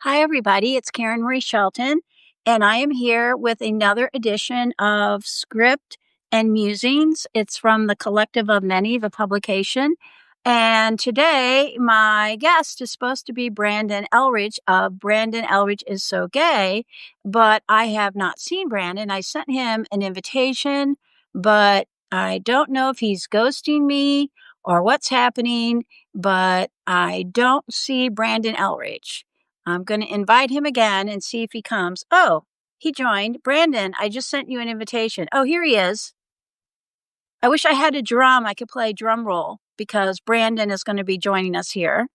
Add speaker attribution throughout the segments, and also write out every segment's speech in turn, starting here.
Speaker 1: Hi, everybody. It's Karen Marie Shelton, and I am here with another edition of Script and Musings. It's from the Collective of Many, the publication. And today, my guest is supposed to be Brandon Ellrich of Brandon Ellrich is So Gay, but I have not seen Brandon. I sent him an invitation, but I don't know if he's ghosting me or what's happening, but I don't see Brandon Ellrich. I'm going to invite him again and see if he comes. Oh, he joined. Brandon, I just sent you an invitation. Oh, here he is. I wish I had a drum. I could play drum roll because Brandon is going to be joining us here.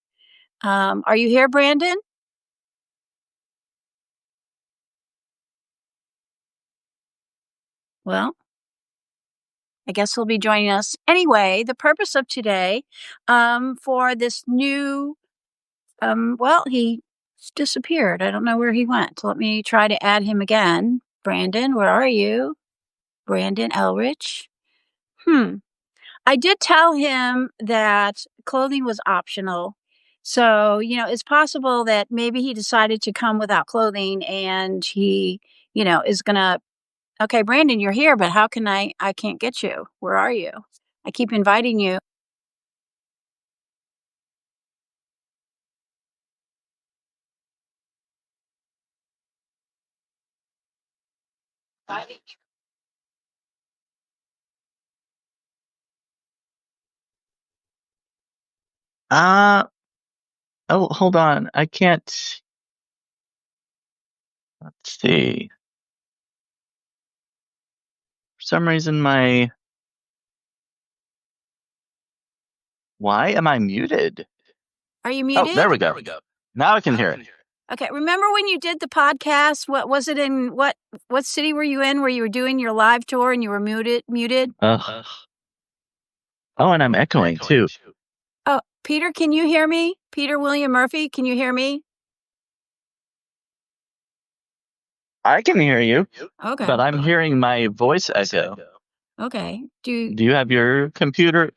Speaker 1: Are you here, Brandon? Well, I guess he'll be joining us. Anyway, the purpose of today for this new, he disappeared. I don't know where he went. So let me try to add him again. Brandon, where are you? Brandon Ellrich. I did tell him that clothing was optional. So, it's possible that maybe he decided to come without clothing and he, is going to, okay, Brandon, you're here, but how can I can't get you. Where are you? I keep inviting you.
Speaker 2: Oh, hold on. I can't. Let's see. For some reason, why am I muted?
Speaker 1: Are you muted?
Speaker 2: Oh, there we go. Now I can hear it.
Speaker 1: Okay. Remember when you did the podcast? What was it in what city were you in where you were doing your live tour and you were muted?
Speaker 2: Oh, and I'm echoing too.
Speaker 1: Oh, Peter, can you hear me? Peter William Murphy, can you hear me?
Speaker 2: I can hear you.
Speaker 1: Okay.
Speaker 2: But I'm hearing my voice echo.
Speaker 1: Okay.
Speaker 2: Do you have your computer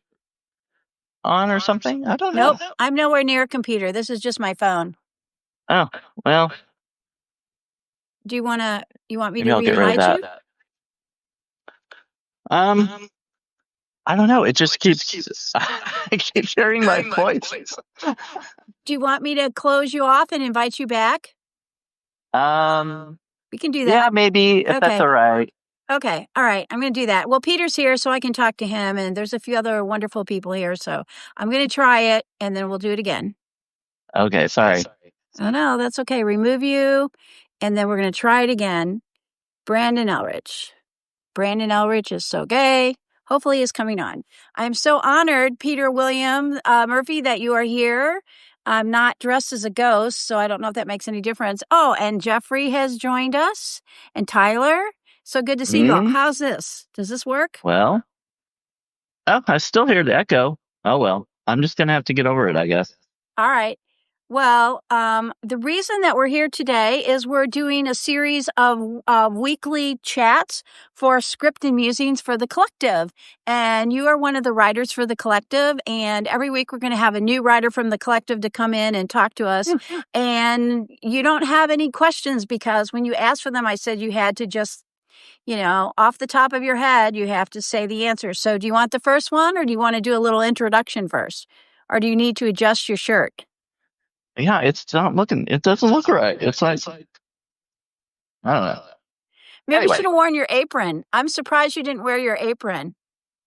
Speaker 2: on or something? I don't know.
Speaker 1: Nope. I'm nowhere near a computer. This is just my phone.
Speaker 2: Oh, well.
Speaker 1: Do you want me
Speaker 2: Maybe
Speaker 1: to
Speaker 2: I'll get rid of
Speaker 1: re-invite
Speaker 2: that.
Speaker 1: you?
Speaker 2: I don't know. It just keeps. I keep hearing my voice.
Speaker 1: Do you want me to close you off and invite you back? We can do that.
Speaker 2: Yeah, maybe if that's all right.
Speaker 1: Okay. All right. I'm going to do that. Well, Peter's here, so I can talk to him, and there's a few other wonderful people here, so I'm going to try it, and then we'll do it again.
Speaker 2: Okay. Sorry.
Speaker 1: Oh, no, that's okay. Remove you, and then we're going to try it again. Brandon Ellrich. Brandon Ellrich is so gay. Hopefully he's coming on. I'm so honored, Peter William Murphy, that you are here. I'm not dressed as a ghost, so I don't know if that makes any difference. Oh, and Jeffrey has joined us, and Tyler. So good to see you all. How's this? Does this work?
Speaker 2: Well, I still hear the echo. Oh, well, I'm just going to have to get over it, I guess.
Speaker 1: All right. Well, the reason that we're here today is we're doing a series of weekly chats for Script and Musings for the Collective. And you are one of the writers for the Collective. And every week we're going to have a new writer from the Collective to come in and talk to us. And you don't have any questions because when you asked for them, I said you had to just, off the top of your head, you have to say the answer. So do you want the first one or do you want to do a little introduction first? Or do you need to adjust your shirt?
Speaker 2: Yeah, it doesn't look right. It's like, I don't know.
Speaker 1: Maybe you should have worn your apron. I'm surprised you didn't wear your apron.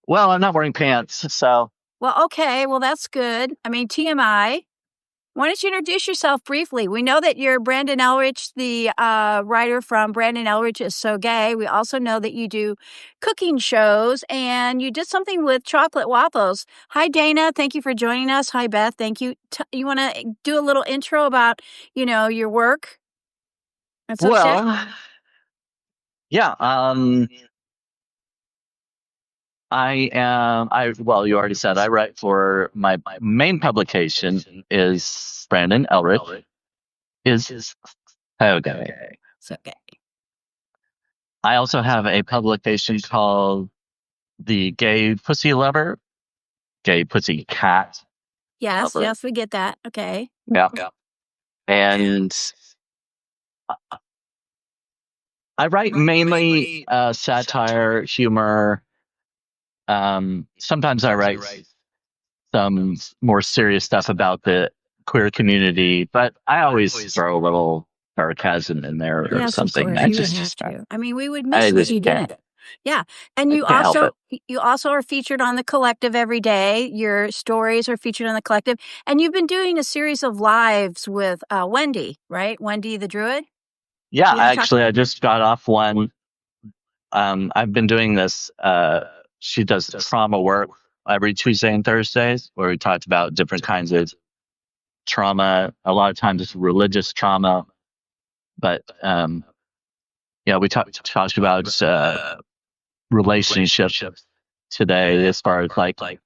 Speaker 2: Well, I'm not wearing pants, so.
Speaker 1: Well, okay. Well, that's good. I mean, TMI. Why don't you introduce yourself briefly? We know that you're Brandon Ellrich, the writer from Brandon Ellrich is So Gay. We also know that you do cooking shows, and you did something with chocolate waffles. Hi, Dana. Thank you for joining us. Hi, Beth. Thank you. You want to do a little intro about, your work?
Speaker 2: Well, yeah. Well, you already said I write for my main publication is Brandon Ellrich is So Gay.
Speaker 1: So gay.
Speaker 2: I also have a publication called The Gay Pussy Lover, Gay Pussy Cat.
Speaker 1: Yes, we get that. Okay.
Speaker 2: Yeah. And I write mainly satire, humor. Sometimes I write some more serious stuff about the queer community, but I always throw a little sarcasm in there or
Speaker 1: Yes, of
Speaker 2: something.
Speaker 1: course, you would have to. I mean, we would
Speaker 2: I
Speaker 1: miss if
Speaker 2: just
Speaker 1: you didn't. Yeah, and
Speaker 2: I can't help it.
Speaker 1: you also are featured on the Collective every day. Your stories are featured on the Collective, and you've been doing a series of lives with Wendy, right? Wendy the Druid.
Speaker 2: Yeah,
Speaker 1: You want to talk?
Speaker 2: actually, I just got off one. I've been doing this. She does trauma work every Tuesday and Thursdays, where we talked about different kinds of trauma. A lot of times it's religious trauma, but yeah, we talked about relationships today, as far as like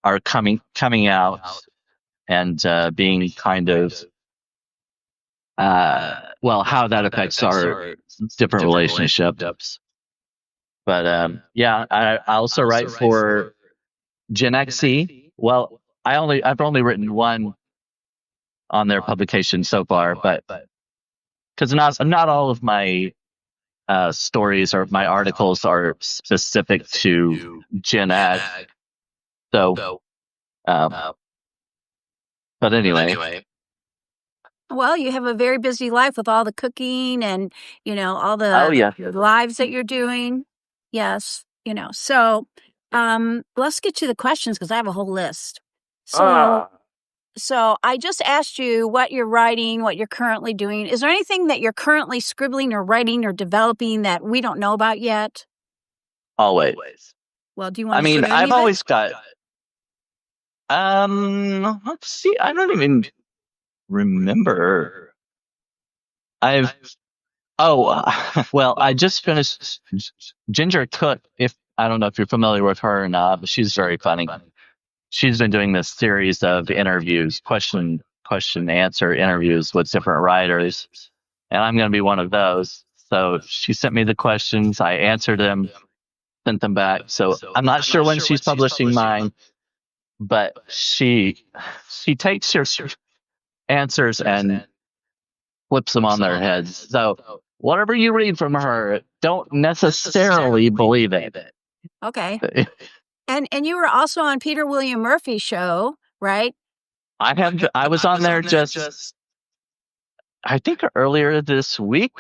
Speaker 2: our coming out and being kind of well, how that affects our different relationships. But yeah, I also write for Gen XE. Well, I've only written one on their publication so far, but because not all of my stories or my articles are specific to Gen X. So, um, but anyway,
Speaker 1: Well, you have a very busy life with all the cooking and, all
Speaker 2: oh
Speaker 1: the
Speaker 2: yeah,
Speaker 1: lives that you're doing. Yes, So, let's get to the questions because I have a whole list. So, so I just asked you what you're writing, what you're currently doing. Is there anything that you're currently scribbling or writing or developing that we don't know about yet?
Speaker 2: always.
Speaker 1: Well, do you want
Speaker 2: I
Speaker 1: to
Speaker 2: mean,
Speaker 1: share any
Speaker 2: I've
Speaker 1: of it?
Speaker 2: always got. Let's see. I don't even remember. I've Oh, well, I just finished Ginger Cook. If I don't know if you're familiar with her or not, but she's very funny. She's been doing this series of interviews, question answer interviews with different writers, and I'm going to be one of those. So she sent me the questions, I answered them, sent them back. So I'm not sure when she's publishing mine, but she takes your answers and flips them on their heads. So whatever you read from her, don't necessarily believe it.
Speaker 1: Okay. And you were also on Peter William Murphy's show, right?
Speaker 2: I was on there just I think earlier this week,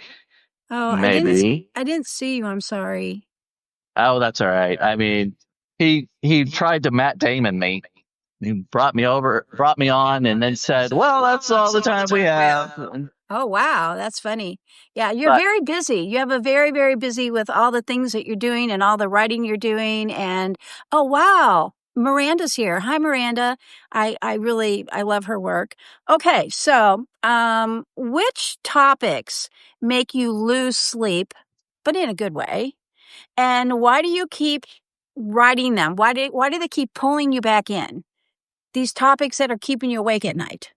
Speaker 1: Oh,
Speaker 2: maybe.
Speaker 1: I didn't see you. I'm sorry.
Speaker 2: Oh, that's all right. I mean, he tried to Matt Damon me. He brought me on, and then said, "Well, that's all the time we have."
Speaker 1: Oh, wow. That's funny. Yeah, you're
Speaker 2: But
Speaker 1: very busy. You have a very, very busy with all the things that you're doing and all the writing you're doing. And oh, wow. Miranda's here. Hi, Miranda. I love her work. Okay. So, which topics make you lose sleep, but in a good way? And why do you keep writing them? Why do they keep pulling you back in? These topics that are keeping you awake at night.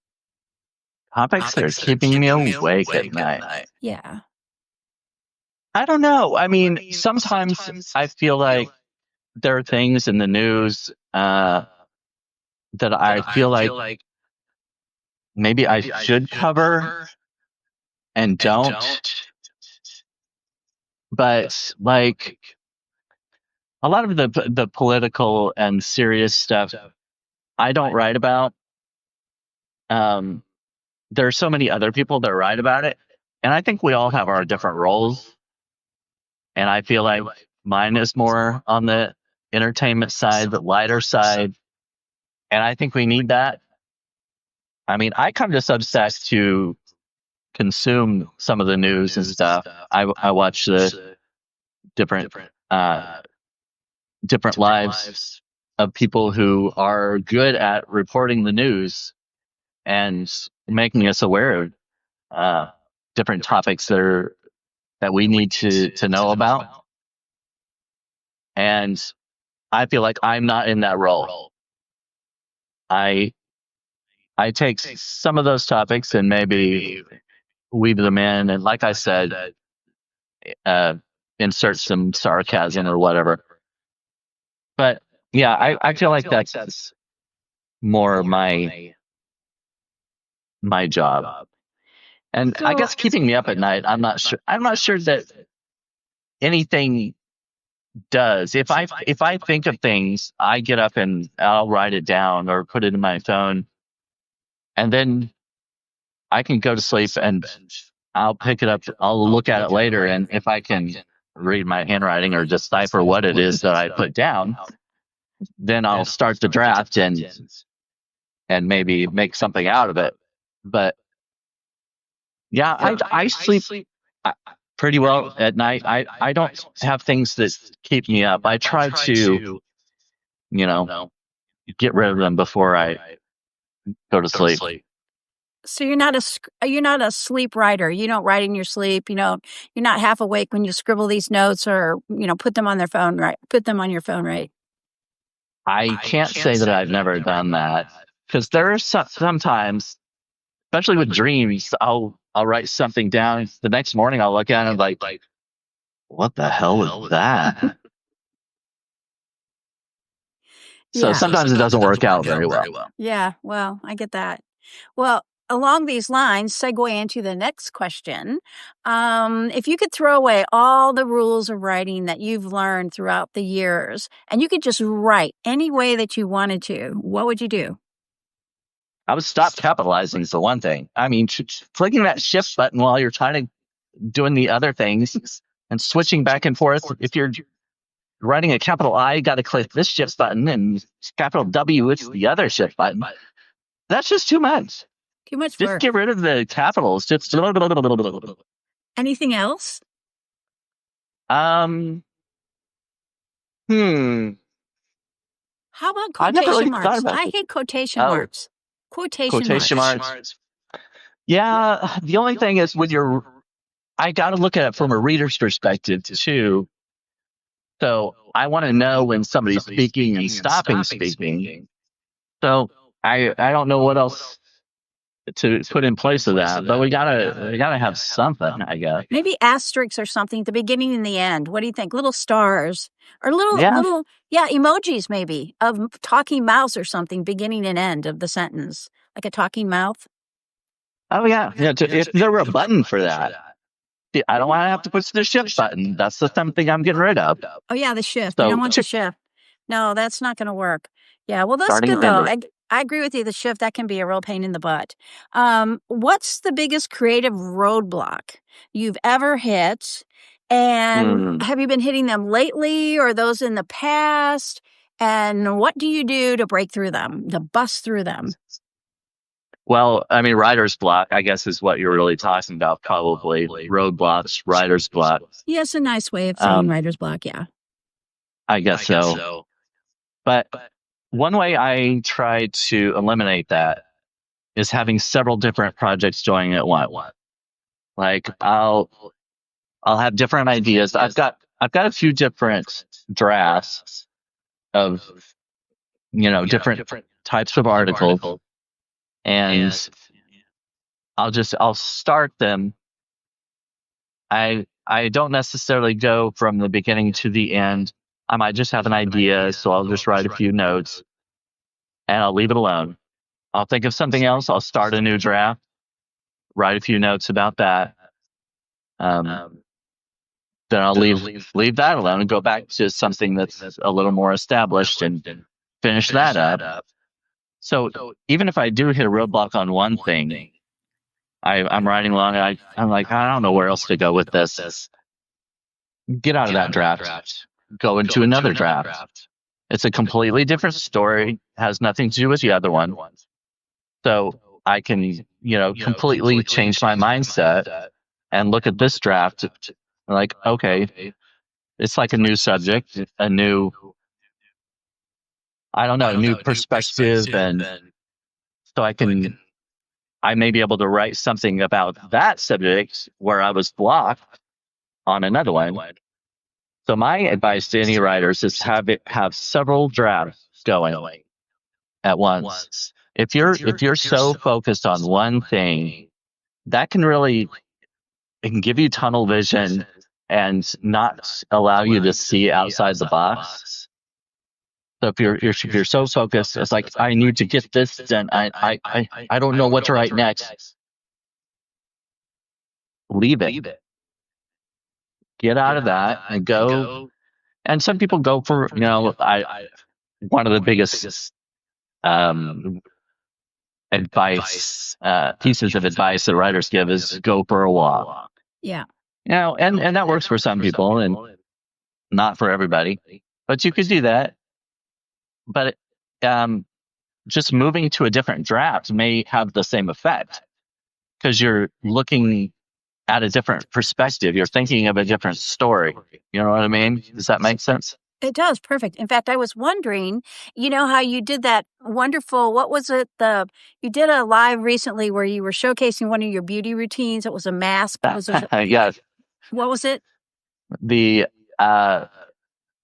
Speaker 2: topics that are keeping me awake at night.
Speaker 1: Yeah.
Speaker 2: I don't know. I mean, sometimes I feel like there are things in the news that I feel like maybe I should cover and don't. But like a lot of the political and serious stuff I don't write about. Um, there are so many other people that write about it, and I think we all have our different roles. And I feel like mine is more on the entertainment side, the lighter side, and I think we need that. I mean, I come to Substack to consume some of the news and stuff. I watch the different uh, different lives of people who are good at reporting the news and making us aware of different topics that we need to know about. And I feel like I'm not in that role. I I take some of those topics and maybe weave them in, and like I said, uh, insert some sarcasm or whatever. But yeah, I feel like that's more my job. And I
Speaker 1: So
Speaker 2: guess keeping me up at night, I'm not sure. I'm not sure that anything does. If I think of things, I get up and I'll write it down or put it in my phone, and then I can go to sleep and I'll pick it up. I'll look at it later, and if I can read my handwriting or decipher what it is that I put down, then I'll start the draft and maybe make something out of it. But yeah, I sleep uh, pretty well at night. I don't have things that keep me up. I try to, you know, get rid of them before I go to sleep.
Speaker 1: so you're not a sleep writer. You don't write in your sleep. You're not half awake when you scribble these notes or put them on their phone. Right, put them on your phone. Right.
Speaker 2: I can't say that I've never done that because there are sometimes, especially with dreams, I'll write something down. The next morning, I'll look at it and like, what the hell was that? So
Speaker 1: Yeah.
Speaker 2: sometimes it doesn't work out very well.
Speaker 1: Yeah. Well, I get that. Well, along these lines, segue into the next question. If you could throw away all the rules of writing that you've learned throughout the years and you could just write any way that you wanted to, what would you do?
Speaker 2: I would stop capitalizing for one thing. I mean, clicking that shift button while you're trying to doing the other things and switching back and forth. If you're writing a capital I, you got to click this shift button, and capital W, it's the other shift button. That's just too much.
Speaker 1: Too much
Speaker 2: Just
Speaker 1: work.
Speaker 2: get rid of the capitals. Just
Speaker 1: Anything else?
Speaker 2: um hmm.
Speaker 1: How about
Speaker 2: I never really
Speaker 1: quotation
Speaker 2: thought
Speaker 1: marks?
Speaker 2: about
Speaker 1: I
Speaker 2: it.
Speaker 1: hate quotation
Speaker 2: Oh,
Speaker 1: marks. Quotation
Speaker 2: quotation
Speaker 1: marks.
Speaker 2: marks. Yeah, the only thing is with your, I got to look at it from a reader's perspective too. So I want to know when somebody's speaking and stopping speaking. So I don't know what else to put in place of that, but we gotta have something, I guess.
Speaker 1: Maybe asterisks or something, the beginning and the end. What do you think? Little stars or
Speaker 2: Yeah.
Speaker 1: yeah, emojis maybe of talking mouse or something, beginning and end of the sentence, like a talking mouth.
Speaker 2: Oh yeah. Yeah. If there were a button for that, see, I don't want to have to push the shift button. That's the something I'm getting rid of.
Speaker 1: Oh, yeah, the shift. You don't
Speaker 2: So
Speaker 1: want the shift. No, that's not going to work. Yeah, well, that's
Speaker 2: starting
Speaker 1: good
Speaker 2: and
Speaker 1: though.
Speaker 2: ending.
Speaker 1: I agree with you. The shift, that can be a real pain in the butt. What's the biggest creative roadblock you've ever hit? And
Speaker 2: Hmm.
Speaker 1: have you been hitting them lately or those in the past? And what do you do to break through them, to bust through them?
Speaker 2: Well, I mean, writer's block, I guess, is what you're really talking about, probably. Roadblocks, writer's block.
Speaker 1: Yes, a nice way of saying
Speaker 2: Um,
Speaker 1: writer's block. Yeah.
Speaker 2: I guess so. But one way I try to eliminate that is having several different projects going at once. Like I'll have different ideas. I've got a few different drafts of different types of articles, and I'll start them. I don't necessarily go from the beginning to the end. I might just have an idea, so I'll just write a few notes and I'll leave it alone. I'll think of something else. I'll start a new draft, write a few notes about that. Um, then I'll leave that alone and go back to something that's a little more established and finish that up. So even if I do hit a roadblock on one thing, I'm writing along and I'm like, I don't know where else to go with this. Get out of that draft, go into another draft. It's a completely different story, has nothing to do with the other one. So I can, completely change my mindset and look at this draft like, okay, it's like a new subject, a new, I don't know, new perspective. And so I may be able to write something about that subject where I was blocked on another one. So my advice to any writers is have several drafts going at once. If you're so focused on one thing, that can really, it can give you tunnel vision and not allow you to see outside the box. So if you're so focused, it's like I need to get this done. I don't know what to write next. leave it. Get out of that and go. And some people go for, one of the biggest um, pieces of advice that writers give is go for a walk.
Speaker 1: Yeah.
Speaker 2: And that works for some people and not for everybody. But you could do that. But just moving to a different draft may have the same effect because you're looking at a different perspective. You're thinking of a different story. You know what I mean? Does that make sense?
Speaker 1: It does. Perfect. In fact, I was wondering, how you did that wonderful, what was it? You did a live recently where you were showcasing one of your beauty routines. It was a mask.
Speaker 2: Yes.
Speaker 1: What was it?
Speaker 2: The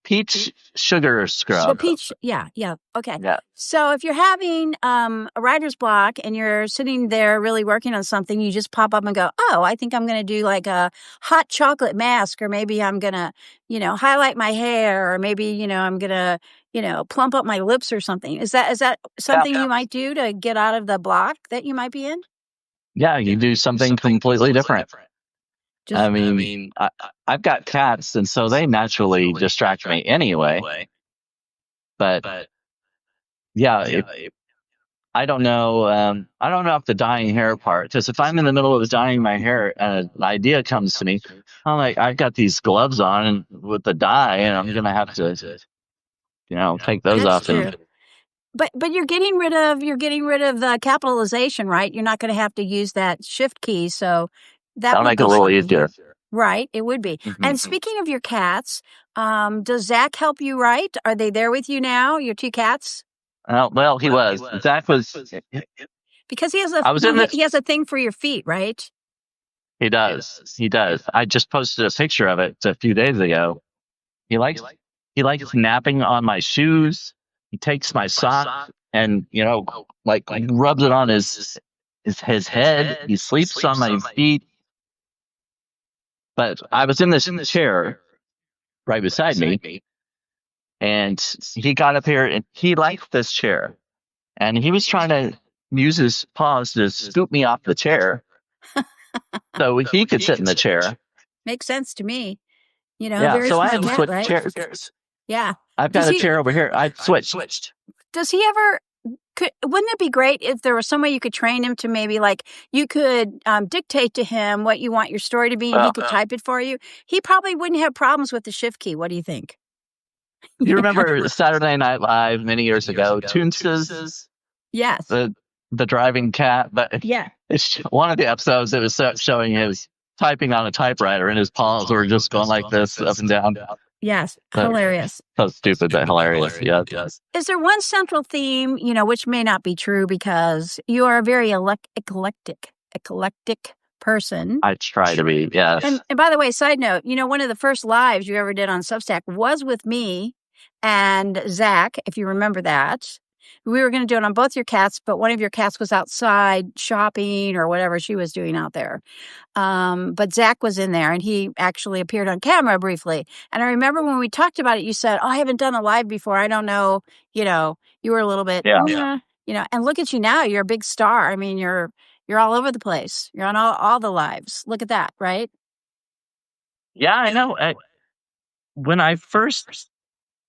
Speaker 2: peach sugar scrub.
Speaker 1: The peach. Yeah. Okay.
Speaker 2: Yeah.
Speaker 1: So if you're having a writer's block and you're sitting there really working on something, you just pop up and go, oh, I think I'm going to do like a hot chocolate mask, or maybe I'm going to, highlight my hair, or maybe, I'm going to, plump up my lips or something. Is that something you might do to get out of the block that you might be in?
Speaker 2: Yeah, you do something completely different. I've got cats, and so they naturally distract me anyway. But yeah, I don't know. I don't know if the dyeing hair part, because if I'm in the middle of dyeing my hair and an idea comes to me, I'm like, I've got these gloves on and with the dye, and I'm gonna have to, take those off.
Speaker 1: True. But you're getting rid of the capitalization, right? You're not going to have to use that shift key, so
Speaker 2: that'll make it a little easier.
Speaker 1: Right, it would be. Mm-hmm. And speaking of your cats, does Zach help you write? Are they there with you now? Your two cats?
Speaker 2: Well, he was. Zach was
Speaker 1: because he has he has a thing for your feet, right?
Speaker 2: He does. He does. I just posted a picture of it a few days ago. He likes napping on my shoes. He takes my sock and rubs it on his head. He sleeps on my feet. But I was in this chair right beside me, and he got up here and he liked this chair, and he was trying to use his paws to scoop me off the chair so he could sit in the chair.
Speaker 1: Makes sense to me.
Speaker 2: Yeah, so I had to switch chairs.
Speaker 1: Yeah.
Speaker 2: I've got a chair over here. I switched.
Speaker 1: Does he ever... wouldn't it be great if there was some way you could train him to maybe you could dictate to him what you want your story to be and he could type it for you? He probably wouldn't have problems with the shift key. What do you think?
Speaker 2: You remember Saturday Night Live many years ago, Toonses?
Speaker 1: Yes.
Speaker 2: The driving cat. But
Speaker 1: yeah.
Speaker 2: It's one of the episodes that was showing his typing on a typewriter and his paws were just going like this up and down.
Speaker 1: Yes, hilarious.
Speaker 2: So stupid, but hilarious. Yeah.
Speaker 1: Is there one central theme, which may not be true because you are a very eclectic person?
Speaker 2: I try to be, yes.
Speaker 1: And by the way, side note, one of the first lives you ever did on Substack was with me and Zach, if you remember that. We were going to do it on both your cats, but one of your cats was outside shopping or whatever she was doing out there. But Zach was in there and he actually appeared on camera briefly. And I remember when we talked about it, you said, oh, I haven't done a live before. I don't know. You were a little bit, and look at you now. You're a big star. I mean, you're all over the place. You're on all the lives. Look at that, right?
Speaker 2: Yeah, I know. When I first...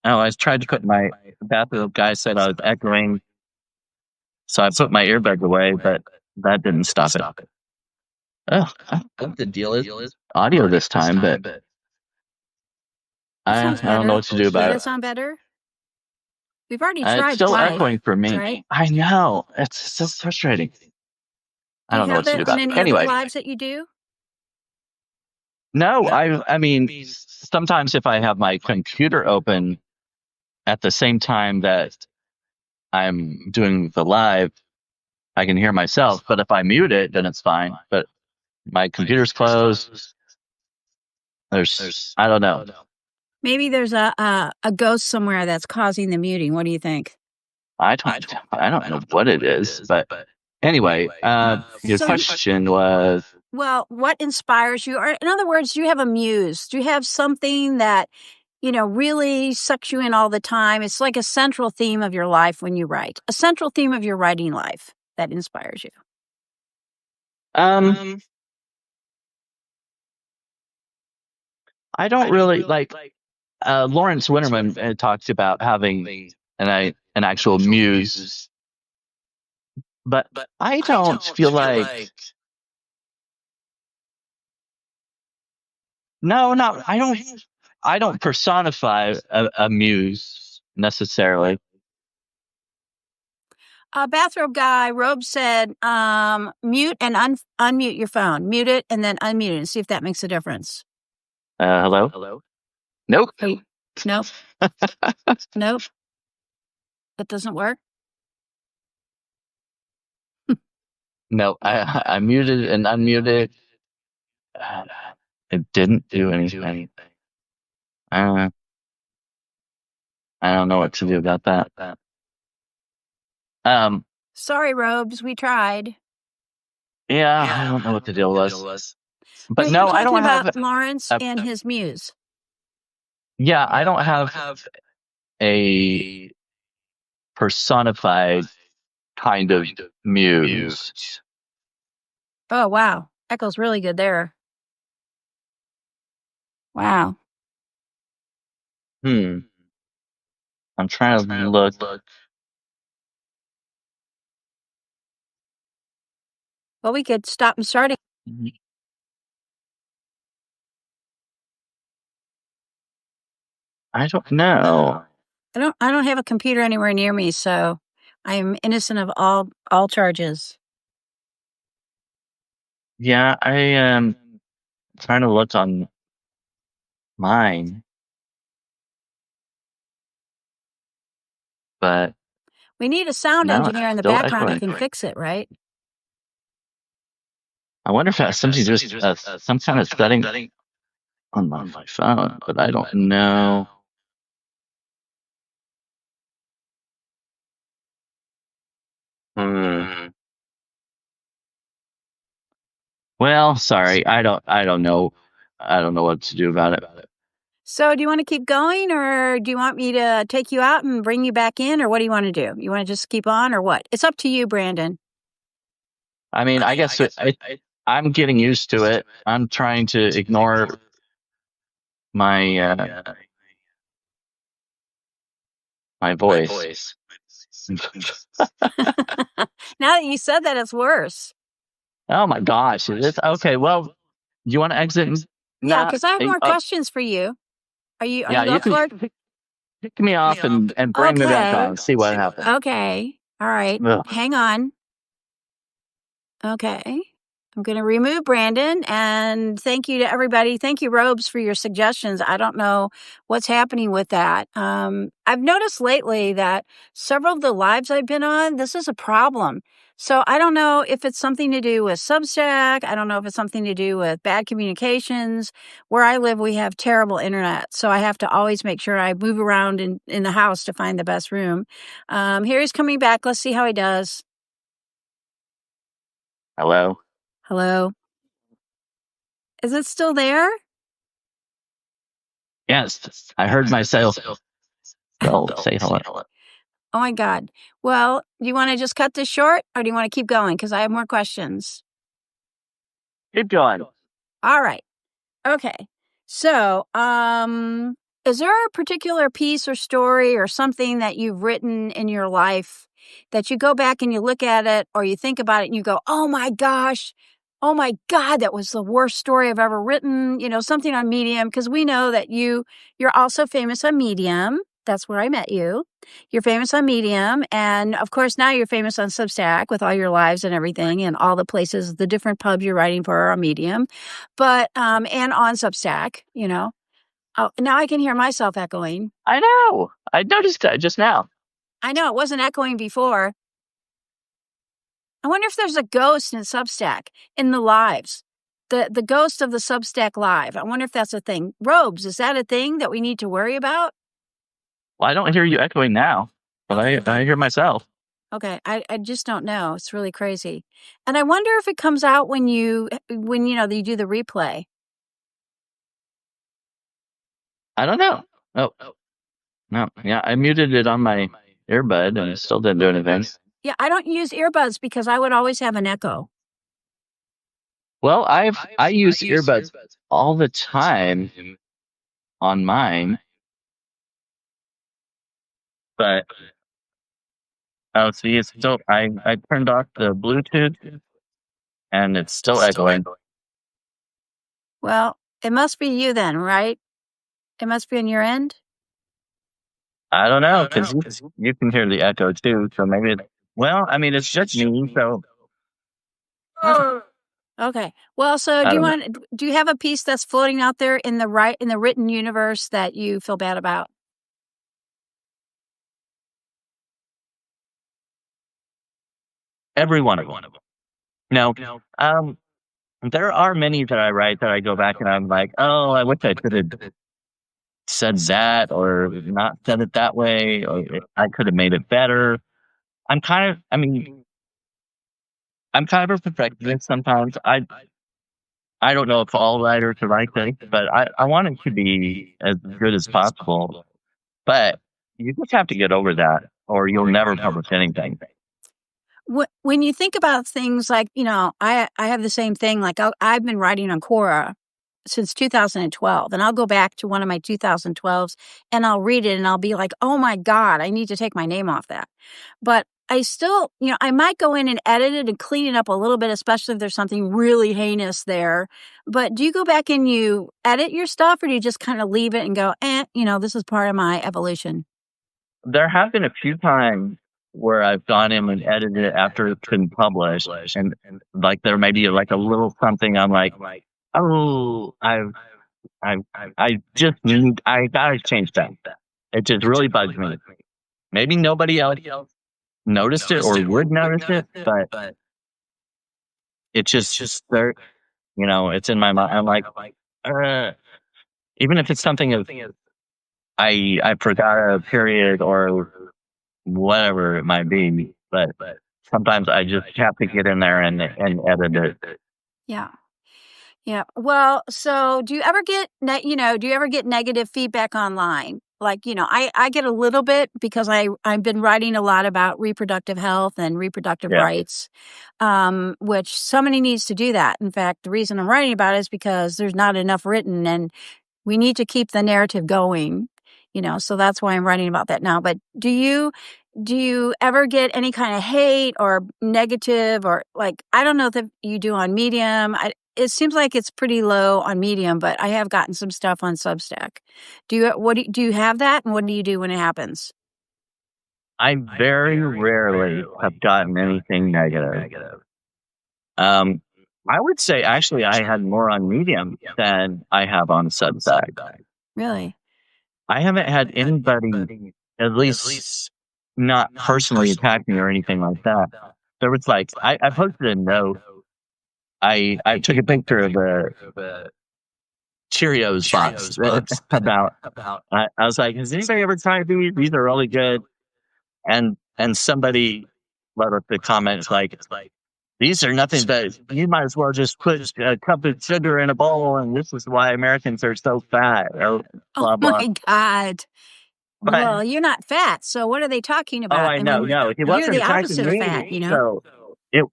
Speaker 2: I tried to put my bathroom guy said I was echoing, so I put my earbuds away, but that didn't stop it. Oh, what the deal is audio this time, but I don't know what to do about it.
Speaker 1: Does that sound better? We've already tried.
Speaker 2: It's still echoing for me. Right? I know. It's so frustrating. I don't know what to do about it. Anyway,
Speaker 1: lives that you do?
Speaker 2: No, I mean, sometimes if I have my computer open at the same time that I'm doing the live, I can hear myself. But if I mute it, then it's fine. But my computer's closed. I don't know.
Speaker 1: Maybe there's a ghost somewhere that's causing the muting. What do you think?
Speaker 2: I don't know what it is, but anyway, your question was...
Speaker 1: Well, what inspires you? Or in other words, do you have a muse? Do you have something that really sucks you in all the time? It's like a central theme of your life when you write. A central theme of your writing life that inspires you.
Speaker 2: I don't really like. Lawrence Winterman talked about having an actual muse, but I don't feel like. No, not. I don't. I don't personify a muse necessarily.
Speaker 1: Bathrobe guy, Robe said, mute and unmute your phone. Mute it and then unmute it and see if that makes a difference.
Speaker 2: Hello? Nope.
Speaker 1: Hey, nope. Nope. That doesn't work.
Speaker 2: No, I muted and unmuted. It didn't do anything. I don't know what to do about that.
Speaker 1: Sorry, Robes, we tried.
Speaker 2: Yeah, I don't know what the deal was. But
Speaker 1: Wait,
Speaker 2: no,
Speaker 1: you're
Speaker 2: I
Speaker 1: talking
Speaker 2: don't
Speaker 1: about
Speaker 2: have.
Speaker 1: Lawrence and his muse.
Speaker 2: Yeah, I don't have a personified kind of muse.
Speaker 1: Oh, wow. Echo's really good there. Wow.
Speaker 2: I'm trying to look.
Speaker 1: Well, we could stop and start it.
Speaker 2: I don't know.
Speaker 1: I don't have a computer anywhere near me, so I am innocent of all charges.
Speaker 2: Yeah, I am trying to look on mine, but
Speaker 1: We need a sound
Speaker 2: no, it's
Speaker 1: engineer in the
Speaker 2: still
Speaker 1: background who
Speaker 2: echoing.
Speaker 1: can fix it, right?
Speaker 2: I wonder if that's something just some kind of setting on my phone, but I don't know. Well, sorry, I don't know. I don't know what to do about it.
Speaker 1: So, do you want to keep going, or do you want me to take you out and bring you back in, or what do you want to do? You want to just keep on, or what? It's up to you, Brandon.
Speaker 2: I mean, I guess I'm getting used to it. I'm trying to ignore my my voice.
Speaker 1: Now that you said that, it's worse.
Speaker 2: Oh my gosh, it is okay. Well, do you want to exit?
Speaker 1: Yeah, because I have more
Speaker 2: Oh,
Speaker 1: questions for you. Are you
Speaker 2: yeah, you
Speaker 1: up for it?
Speaker 2: can pick me off and bring me back on. See what happens.
Speaker 1: Okay. All right.
Speaker 2: Ugh.
Speaker 1: Hang on. Okay. I'm going to remove Brandon, and thank you to everybody. Thank you, Robes, for your suggestions. I don't know what's happening with that. I've noticed lately that several of the lives I've been on, this is a problem. So I don't know if it's something to do with Substack. I don't know if it's something to do with bad communications. Where I live, we have terrible internet. So I have to always make sure I move around in the house to find the best room. Here he's coming back. Let's see how he does.
Speaker 2: Hello.
Speaker 1: Hello. Is it still there?
Speaker 2: Yes, I heard myself. Well, say hello.
Speaker 1: Oh my God. Well, do you want to just cut this short or do you want to keep going? Because I have more questions.
Speaker 2: Keep going.
Speaker 1: All right. Okay. So, is there a particular piece or story or something that you've written in your life that you go back and you look at it or you think about it and you go, oh my gosh, oh my God, that was the worst story I've ever written, something on Medium, because we know that you're also famous on Medium. That's where I met you. You're famous on Medium. And of course, now you're famous on Substack with all your lives and everything and all the places, the different pubs you're writing for on Medium. But, and on Substack, Oh, now I can hear myself echoing.
Speaker 2: I know. I noticed that just now.
Speaker 1: I know it wasn't echoing before. I wonder if there's a ghost in Substack in the lives. The ghost of the Substack live. I wonder if that's a thing. Robes, is that a thing that we need to worry about?
Speaker 2: Well, I don't hear you echoing now, but I hear myself.
Speaker 1: Okay, I just don't know. It's really crazy. And I wonder if it comes out when you do the replay.
Speaker 2: I don't know. Oh, no. Yeah, I muted it on my earbud and it still didn't do anything.
Speaker 1: Yeah, I don't use earbuds because I would always have an echo.
Speaker 2: Well, I use earbuds all the time, on mine, but oh, see, it's still. I turned off the Bluetooth, and it's still echoing.
Speaker 1: Well, it must be you then, right? It must be on your end.
Speaker 2: I don't know because you can hear the echo too. So maybe. Well, I mean, it's just me, so
Speaker 1: Okay. Okay. Well, so
Speaker 2: I don't know.
Speaker 1: do you have a piece that's floating out there in the written universe that you feel bad about?
Speaker 2: Every one of them. No, um, there are many that I write that I go back and I'm like, oh, I wish I could have said that or not said it that way, or I could have made it better. I mean, I'm kind of a perfectionist sometimes. I don't know if all writers are like this, but I want it to be as good as possible. But you just have to get over that, or you'll never publish anything.
Speaker 1: When you think about things like, I have the same thing. Like I've been writing on Quora since 2012, and I'll go back to one of my 2012s and I'll read it and I'll be like, oh my God, I need to take my name off that. But I still, I might go in and edit it and clean it up a little bit, especially if there's something really heinous there. But do you go back and you edit your stuff, or do you just kind of leave it and go, this is part of my evolution?
Speaker 2: There have been a few times where I've gone in and edited it after it's been published, and like there may be like a little something I'm like, oh, I I gotta change that. It just really bugs me. Maybe nobody else noticed it or would notice it, but it just there, it's in my mind. I'm like, uh, even if it's something of I forgot a period or whatever it might be, but sometimes I just have to get in there and edit it.
Speaker 1: Yeah. Yeah. Well, so do you ever do you ever get negative feedback online? Like, I get a little bit because I've been writing a lot about reproductive health and reproductive
Speaker 2: Yeah.
Speaker 1: rights, which somebody needs to do that. In fact, the reason I'm writing about it is because there's not enough written, and we need to keep the narrative going, so that's why I'm writing about that now. But do you ever get any kind of hate or negative, or like, I don't know if you do on Medium. It seems like it's pretty low on Medium, but I have gotten some stuff on Substack. Do you have that, and what do you do when it happens?
Speaker 2: I very rarely have gotten anything negative. Um, I would say actually I had more on Medium than I have on Substack.
Speaker 1: Really?
Speaker 2: I haven't had anybody, at least not personally attack me or anything like that. There was like I posted a note. I took a picture of a Cheerios box about. I was like, has anybody ever tried these? These are really good. And somebody let up the comments like, these are nothing but you might as well just put a cup of sugar in a bowl, and this is why Americans are so fat, or
Speaker 1: Oh
Speaker 2: blah blah.
Speaker 1: my God.
Speaker 2: But
Speaker 1: Well, you're not fat, so what are they talking
Speaker 2: oh,
Speaker 1: about?
Speaker 2: I
Speaker 1: I
Speaker 2: know,
Speaker 1: mean,
Speaker 2: no, he
Speaker 1: you're
Speaker 2: wasn't
Speaker 1: the
Speaker 2: attacking
Speaker 1: opposite of fat,
Speaker 2: me. So it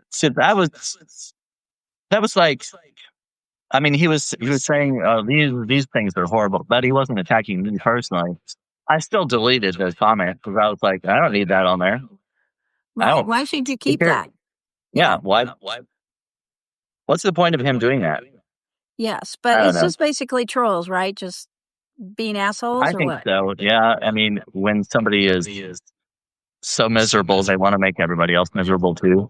Speaker 2: so that was like, I mean, he was saying these things are horrible, but he wasn't attacking me personally. I still deleted those comments because I was like, I don't need that on there. I
Speaker 1: Right.
Speaker 2: don't
Speaker 1: Why should you keep
Speaker 2: care.
Speaker 1: that?
Speaker 2: Yeah,
Speaker 1: Yeah.
Speaker 2: why? What's the point of him doing that?
Speaker 1: Yes, but
Speaker 2: I don't
Speaker 1: it's
Speaker 2: know.
Speaker 1: just basically trolls, right? Just being assholes,
Speaker 2: I
Speaker 1: or
Speaker 2: think
Speaker 1: what?
Speaker 2: so. Yeah. I mean, when somebody is so miserable, they want to make everybody else miserable too.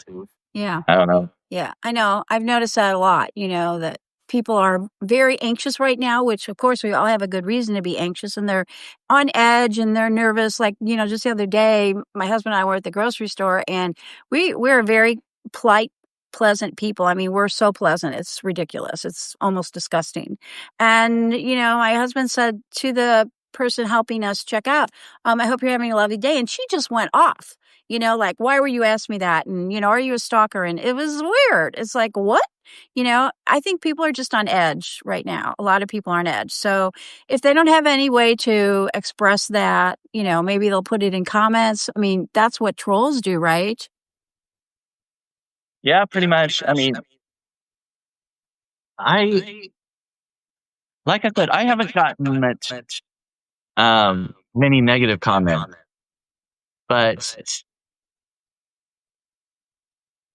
Speaker 1: Yeah.
Speaker 2: I don't know.
Speaker 1: Yeah, I know. I've noticed that a lot, that people are very anxious right now, which of course we all have a good reason to be anxious, and they're on edge and they're nervous. Like, just the other day, my husband and I were at the grocery store, and we're very polite, pleasant people. I mean, we're so pleasant. It's ridiculous. It's almost disgusting. And, my husband said to the person helping us check out, I hope you're having a lovely day. And she just went off. Like, why were you asking me that? And, are you a stalker? And it was weird. It's like, what? I think people are just on edge right now. A lot of people are on edge. So if they don't have any way to express that, maybe they'll put it in comments. I mean, that's what trolls do, right?
Speaker 2: Yeah, pretty much. I mean, I like I said, I haven't gotten much many negative comments, but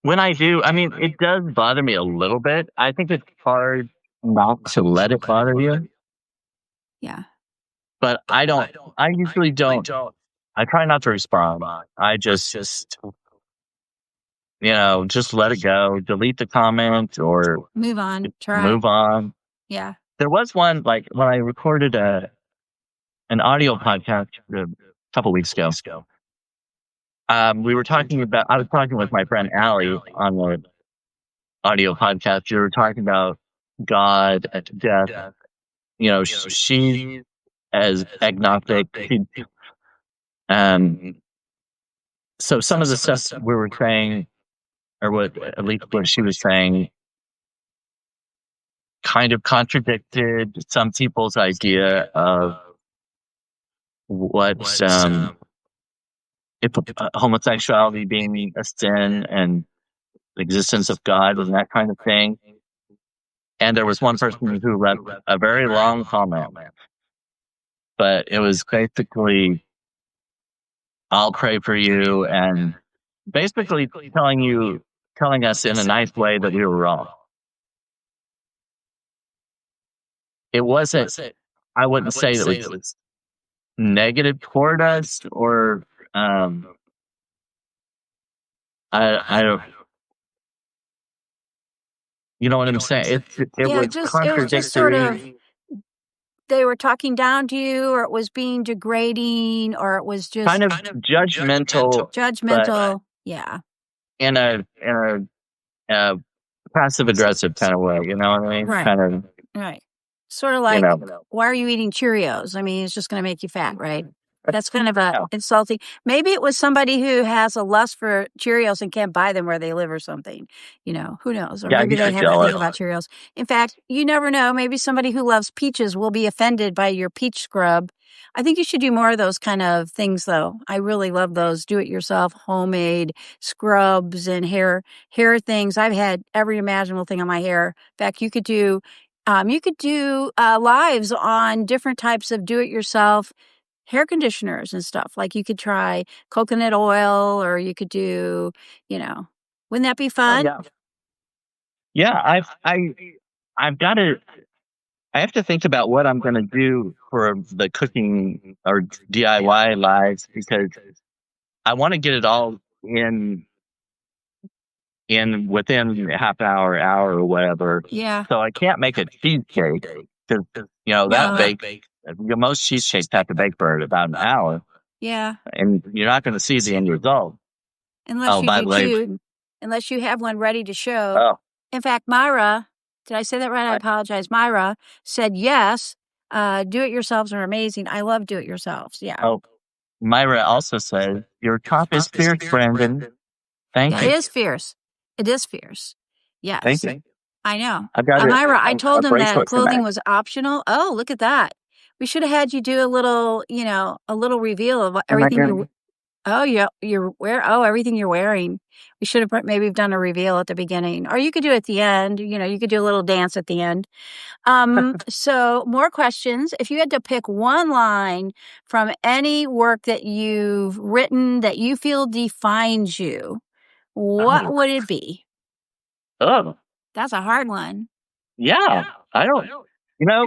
Speaker 2: when I do, I mean, it does bother me a little bit. I think it's hard not to let it bother you,
Speaker 1: Yeah.
Speaker 2: but I usually don't. I try not to respond. I just, just let it go, delete the comment or
Speaker 1: Move on. Try.
Speaker 2: move on.
Speaker 1: Yeah.
Speaker 2: There was one, like when I recorded an audio podcast a couple weeks ago. We were talking about, I was talking with my friend Allie on the audio podcast. We were talking about God and death. She's as agnostic. Um, so some of the stuff we were saying, or what at least what she was saying, kind of contradicted some people's idea of what if homosexuality being a sin and the existence of God and that kind of thing. And there was one person who left a very long comment, but it was basically, I'll pray for you, and basically telling us in a nice way that we were wrong. It wasn't, I wouldn't say that it was negative toward us or, I don't, you know what I'm saying? It
Speaker 1: Yeah,
Speaker 2: was
Speaker 1: it was just sort of
Speaker 2: contradictory,
Speaker 1: they were talking down to you, or it was being degrading, or it was just
Speaker 2: kind of judgmental, but
Speaker 1: judgmental. Yeah.
Speaker 2: in a passive aggressive kind of way. You know what I mean?
Speaker 1: Right.
Speaker 2: Kind of,
Speaker 1: Right. Sort of
Speaker 2: you
Speaker 1: like,
Speaker 2: know.
Speaker 1: why are you eating Cheerios? I mean, it's just going to make you fat, right? That's kind of a
Speaker 2: Yeah.
Speaker 1: insulting. Maybe it was somebody who has a lust for Cheerios and can't buy them where they live or something. Who knows? Or
Speaker 2: Yeah,
Speaker 1: maybe
Speaker 2: he's
Speaker 1: they
Speaker 2: just
Speaker 1: have that thing
Speaker 2: jealous.
Speaker 1: about Cheerios. In fact, you never know. Maybe somebody who loves peaches will be offended by your peach scrub. I think you should do more of those kind of things, though. I really love those do-it-yourself homemade scrubs and hair things. I've had every imaginable thing on my hair. In fact, you could do lives on different types of do-it-yourself hair conditioners and stuff. Like you could try coconut oil, or you could do, wouldn't that be
Speaker 2: Oh,
Speaker 1: fun?
Speaker 2: yeah. Yeah, I've got to. I have to think about what I'm going to do for the cooking or DIY lives because I want to get it all in within a half hour or whatever.
Speaker 1: Yeah.
Speaker 2: So I can't make a cheesecake because that
Speaker 1: No.
Speaker 2: most cheesecakes have to bake for about an hour,
Speaker 1: Yeah.
Speaker 2: and you're not going to see the end result.
Speaker 1: Unless
Speaker 2: Oh,
Speaker 1: you
Speaker 2: by
Speaker 1: do
Speaker 2: the way,
Speaker 1: too. Unless you have one ready to show.
Speaker 2: oh,
Speaker 1: In fact, Myra, did I say that right? I
Speaker 2: I,
Speaker 1: apologize. Myra said yes. Do-it-yourselves are amazing. I love do-it-yourselves. Yeah.
Speaker 2: oh, Myra also says your top is fierce, Brandon. Thank
Speaker 1: Yeah, it
Speaker 2: you,
Speaker 1: is fierce. It is fierce.
Speaker 2: thank
Speaker 1: Yes.
Speaker 2: you.
Speaker 1: I know.
Speaker 2: I've got
Speaker 1: Myra, I
Speaker 2: a
Speaker 1: told him that
Speaker 2: bracelet for
Speaker 1: clothing
Speaker 2: that.
Speaker 1: was optional. Oh, look at that. We should have had you do a little, a little reveal of
Speaker 2: Am I
Speaker 1: everything
Speaker 2: doing?
Speaker 1: everything you're wearing. We should have maybe done a reveal at the beginning, or you could do it at the end. You could do a little dance at the end. So more questions. If you had to pick one line from any work that you've written that you feel defines you, what would it be?
Speaker 2: Oh,
Speaker 1: That's a hard one.
Speaker 2: yeah. I don't. You know,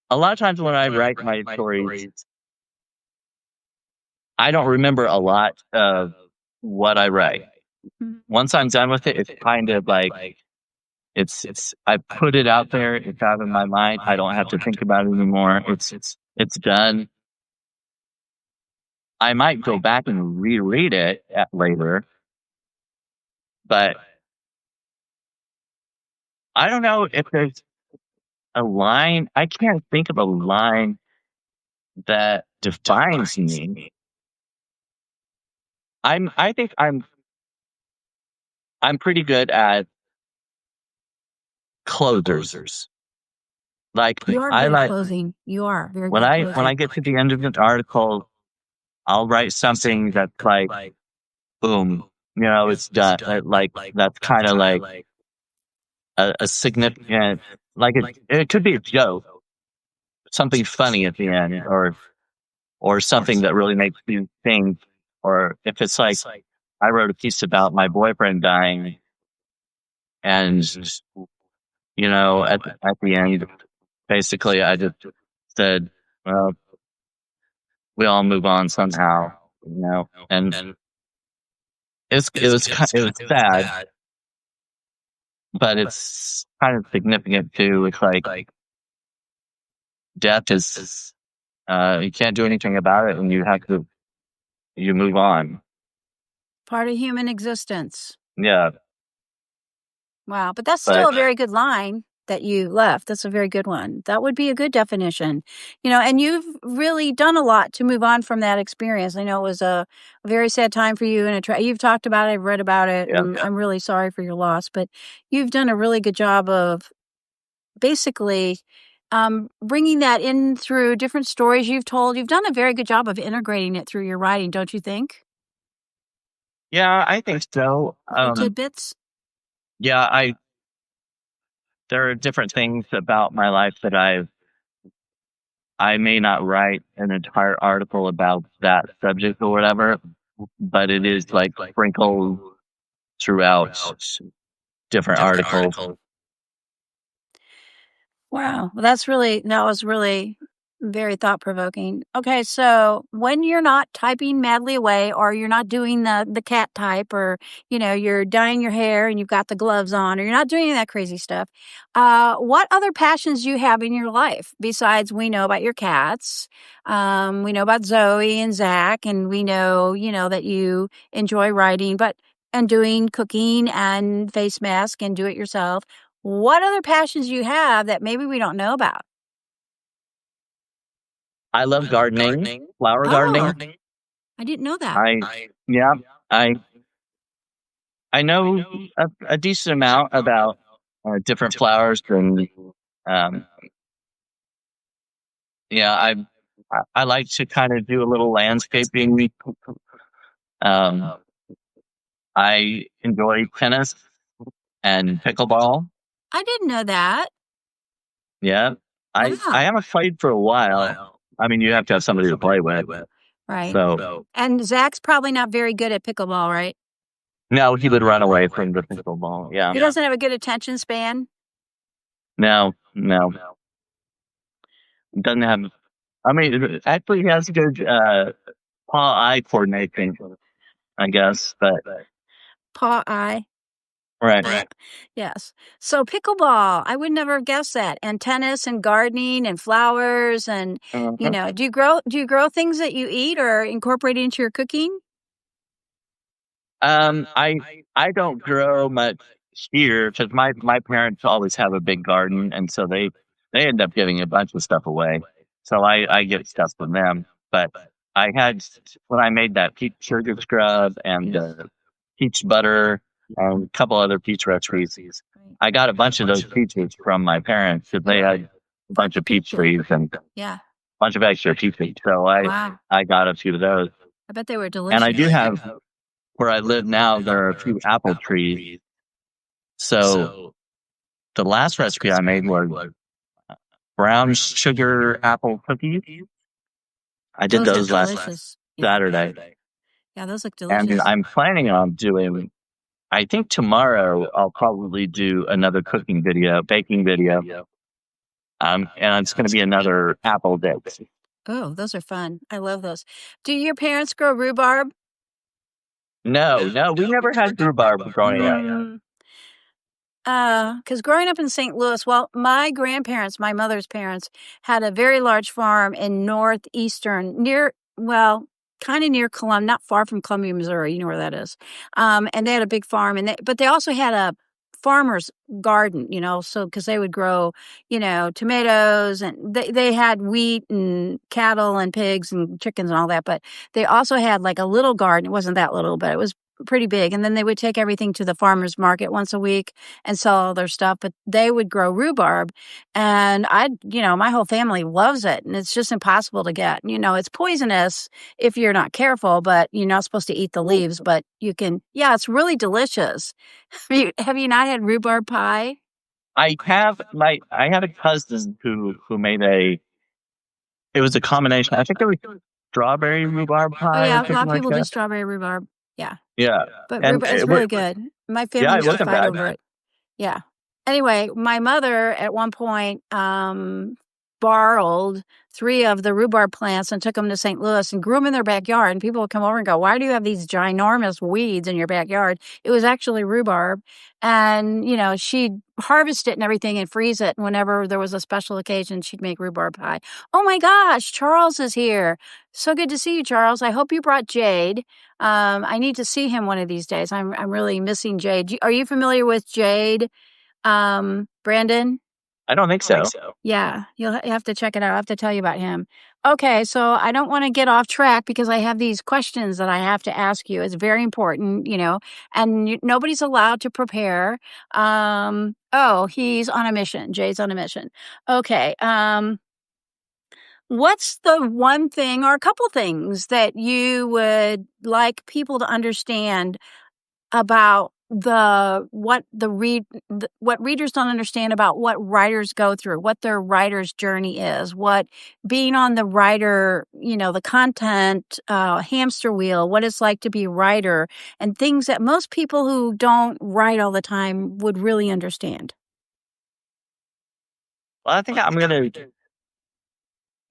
Speaker 2: a lot of times when I write my stories, I don't remember a lot of what I write.
Speaker 1: Mhm.
Speaker 2: Once I'm done with it, it's kind of like I put it out there. It's out of my mind. I don't have to think about it anymore. It's done. I might go back and reread it later, but I don't know if there's a line. I can't think of a line that defines me. I think I'm pretty good at closers. Like
Speaker 1: You are
Speaker 2: I
Speaker 1: good at
Speaker 2: like
Speaker 1: closing. You are very
Speaker 2: when
Speaker 1: good at
Speaker 2: I
Speaker 1: closing.
Speaker 2: get to the end of an article, I'll write something that's like boom, it's done. Like that's kind of like a significant like it could be a joke, something funny at the end, or something that really makes you think. Or if it's like I wrote a piece about my boyfriend dying, and at the end, basically, I just said, "Well, we all move on somehow," and it was sad, but it's kind of significant too. It's like death is you can't do anything about it, and you move on.
Speaker 1: Part of human existence.
Speaker 2: Yeah,
Speaker 1: Wow, but that's still
Speaker 2: but
Speaker 1: a very good line that you left. That's a very good one. That would be a good definition. And you've really done a lot to move on from that experience. I know it was a very sad time for you, and you've talked about it, I've read about it,
Speaker 2: yeah.
Speaker 1: and I'm really sorry for your loss, but you've done a really good job of basically bringing that in through different stories you've told. You've done a very good job of integrating it through your writing, don't you think?
Speaker 2: Yeah, I think so.
Speaker 1: Little tidbits?
Speaker 2: Yeah, there are different things about my life that I may not write an entire article about that subject or whatever, but it is like sprinkled throughout different articles.
Speaker 1: Wow. Well, that was really very thought provoking. Okay. So when you're not typing madly away, or you're not doing the cat type, or, you're dyeing your hair and you've got the gloves on, or you're not doing any of that crazy stuff, what other passions do you have in your life besides, we know about your cats? We know about Zoe and Zach, and we know, that you enjoy writing, and doing cooking and face mask and do it yourself. What other passions do you have that maybe we don't know about?
Speaker 2: I love gardening, flower gardening.
Speaker 1: Oh, I didn't know that.
Speaker 2: Yeah, I I know a decent amount about different flowers, and um, yeah, I like to kind of do a little landscaping. Um, I enjoy tennis and pickleball.
Speaker 1: I didn't know that.
Speaker 2: Yeah, I
Speaker 1: Wow.
Speaker 2: haven't played for a while. I mean, you have to have somebody to play with.
Speaker 1: Right.
Speaker 2: So
Speaker 1: And Zach's probably not very good at pickleball, right?
Speaker 2: no, he would run away from the pickleball. Yeah,
Speaker 1: He doesn't have a good attention span.
Speaker 2: no, doesn't have. I mean, actually, he has good paw-eye coordination, I guess. But
Speaker 1: Paw eye.
Speaker 2: right.
Speaker 1: Yes. So pickleball, I would never have guessed that. And tennis and gardening and flowers and,
Speaker 2: Uh-huh.
Speaker 1: do you grow things that you eat or incorporate into your cooking?
Speaker 2: I don't grow much here because my parents always have a big garden, and so they end up giving a bunch of stuff away. So I get stuff from them. But I had when I made that peach sugar scrub and peach butter and a couple other peach recipes.
Speaker 1: Right.
Speaker 2: I got a bunch of those peaches from my parents because they had a bunch of peach trees and a
Speaker 1: Yeah.
Speaker 2: bunch of extra peaches. So
Speaker 1: Wow.
Speaker 2: I got a few of those,
Speaker 1: I bet they were
Speaker 2: and I
Speaker 1: delicious.
Speaker 2: do have where I live now. There are a few apple trees. So the last recipe I made was brown sugar apple cookies. I did
Speaker 1: Those look
Speaker 2: those last
Speaker 1: delicious. Yeah.
Speaker 2: Saturday,
Speaker 1: Yeah, those look
Speaker 2: and
Speaker 1: delicious.
Speaker 2: I'm planning on doing. I think tomorrow I'll probably do another baking video. And it's going to be another apple day.
Speaker 1: Oh, those are fun. I love those. Do your parents grow rhubarb?
Speaker 2: No, we never had rhubarb growing up.
Speaker 1: Mm. Because growing up in St. Louis, well, my grandparents, my mother's parents, had a very large farm in northeastern, kind of near Columbia, not far from Columbia, Missouri. You know where that is. And they had a big farm, but they also had a farmer's garden, so because they would grow, tomatoes, and they had wheat and cattle and pigs and chickens and all that, but they also had like a little garden. It wasn't that little, but it was pretty big. And then they would take everything to the farmer's market once a week and sell all their stuff, but they would grow rhubarb. And my whole family loves it. And it's just impossible to get. It's poisonous if you're not careful, but you're not supposed to eat the leaves, but you can. Yeah, it's really delicious. Have you not had rhubarb pie?
Speaker 2: I had a cousin who made it was a combination. I think it was strawberry rhubarb
Speaker 1: Oh
Speaker 2: pie or
Speaker 1: yeah, a lot
Speaker 2: something
Speaker 1: of
Speaker 2: like
Speaker 1: people do
Speaker 2: that.
Speaker 1: strawberry rhubarb. Yeah,
Speaker 2: Yeah,
Speaker 1: but
Speaker 2: and
Speaker 1: rhubarb it's really good. My family
Speaker 2: yeah, it
Speaker 1: used to
Speaker 2: wasn't
Speaker 1: fight
Speaker 2: bad.
Speaker 1: over it. Yeah. Anyway, my mother at one point borrowed 3 of the rhubarb plants and took them to St. Louis and grew them in their backyard. And people would come over and go, "Why do you have these ginormous weeds in your backyard?" It was actually rhubarb. And, she'd harvest it and everything and freeze it. And whenever there was a special occasion, she'd make rhubarb pie. Oh my gosh, Charles is here. So good to see you, Charles. I hope you brought Jade. I need to see him one of these days. I'm really missing Jade. Are you familiar with Jade? Brandon?
Speaker 2: I don't think so.
Speaker 1: Yeah, you'll have to check it out. I have to tell you about him. Okay, so I don't want to get off track because I have these questions that I have to ask you. It's very important, and nobody's allowed to prepare. Oh, he's on a mission. Jay's on a mission. Okay. What's the one thing or a couple things that you would like people to understand about what readers don't understand about what writers go through, what their writer's journey is, what being on the writer, the content hamster wheel, what it's like to be a writer, and things that most people who don't write all the time would really understand.
Speaker 2: Well, I think I'm going to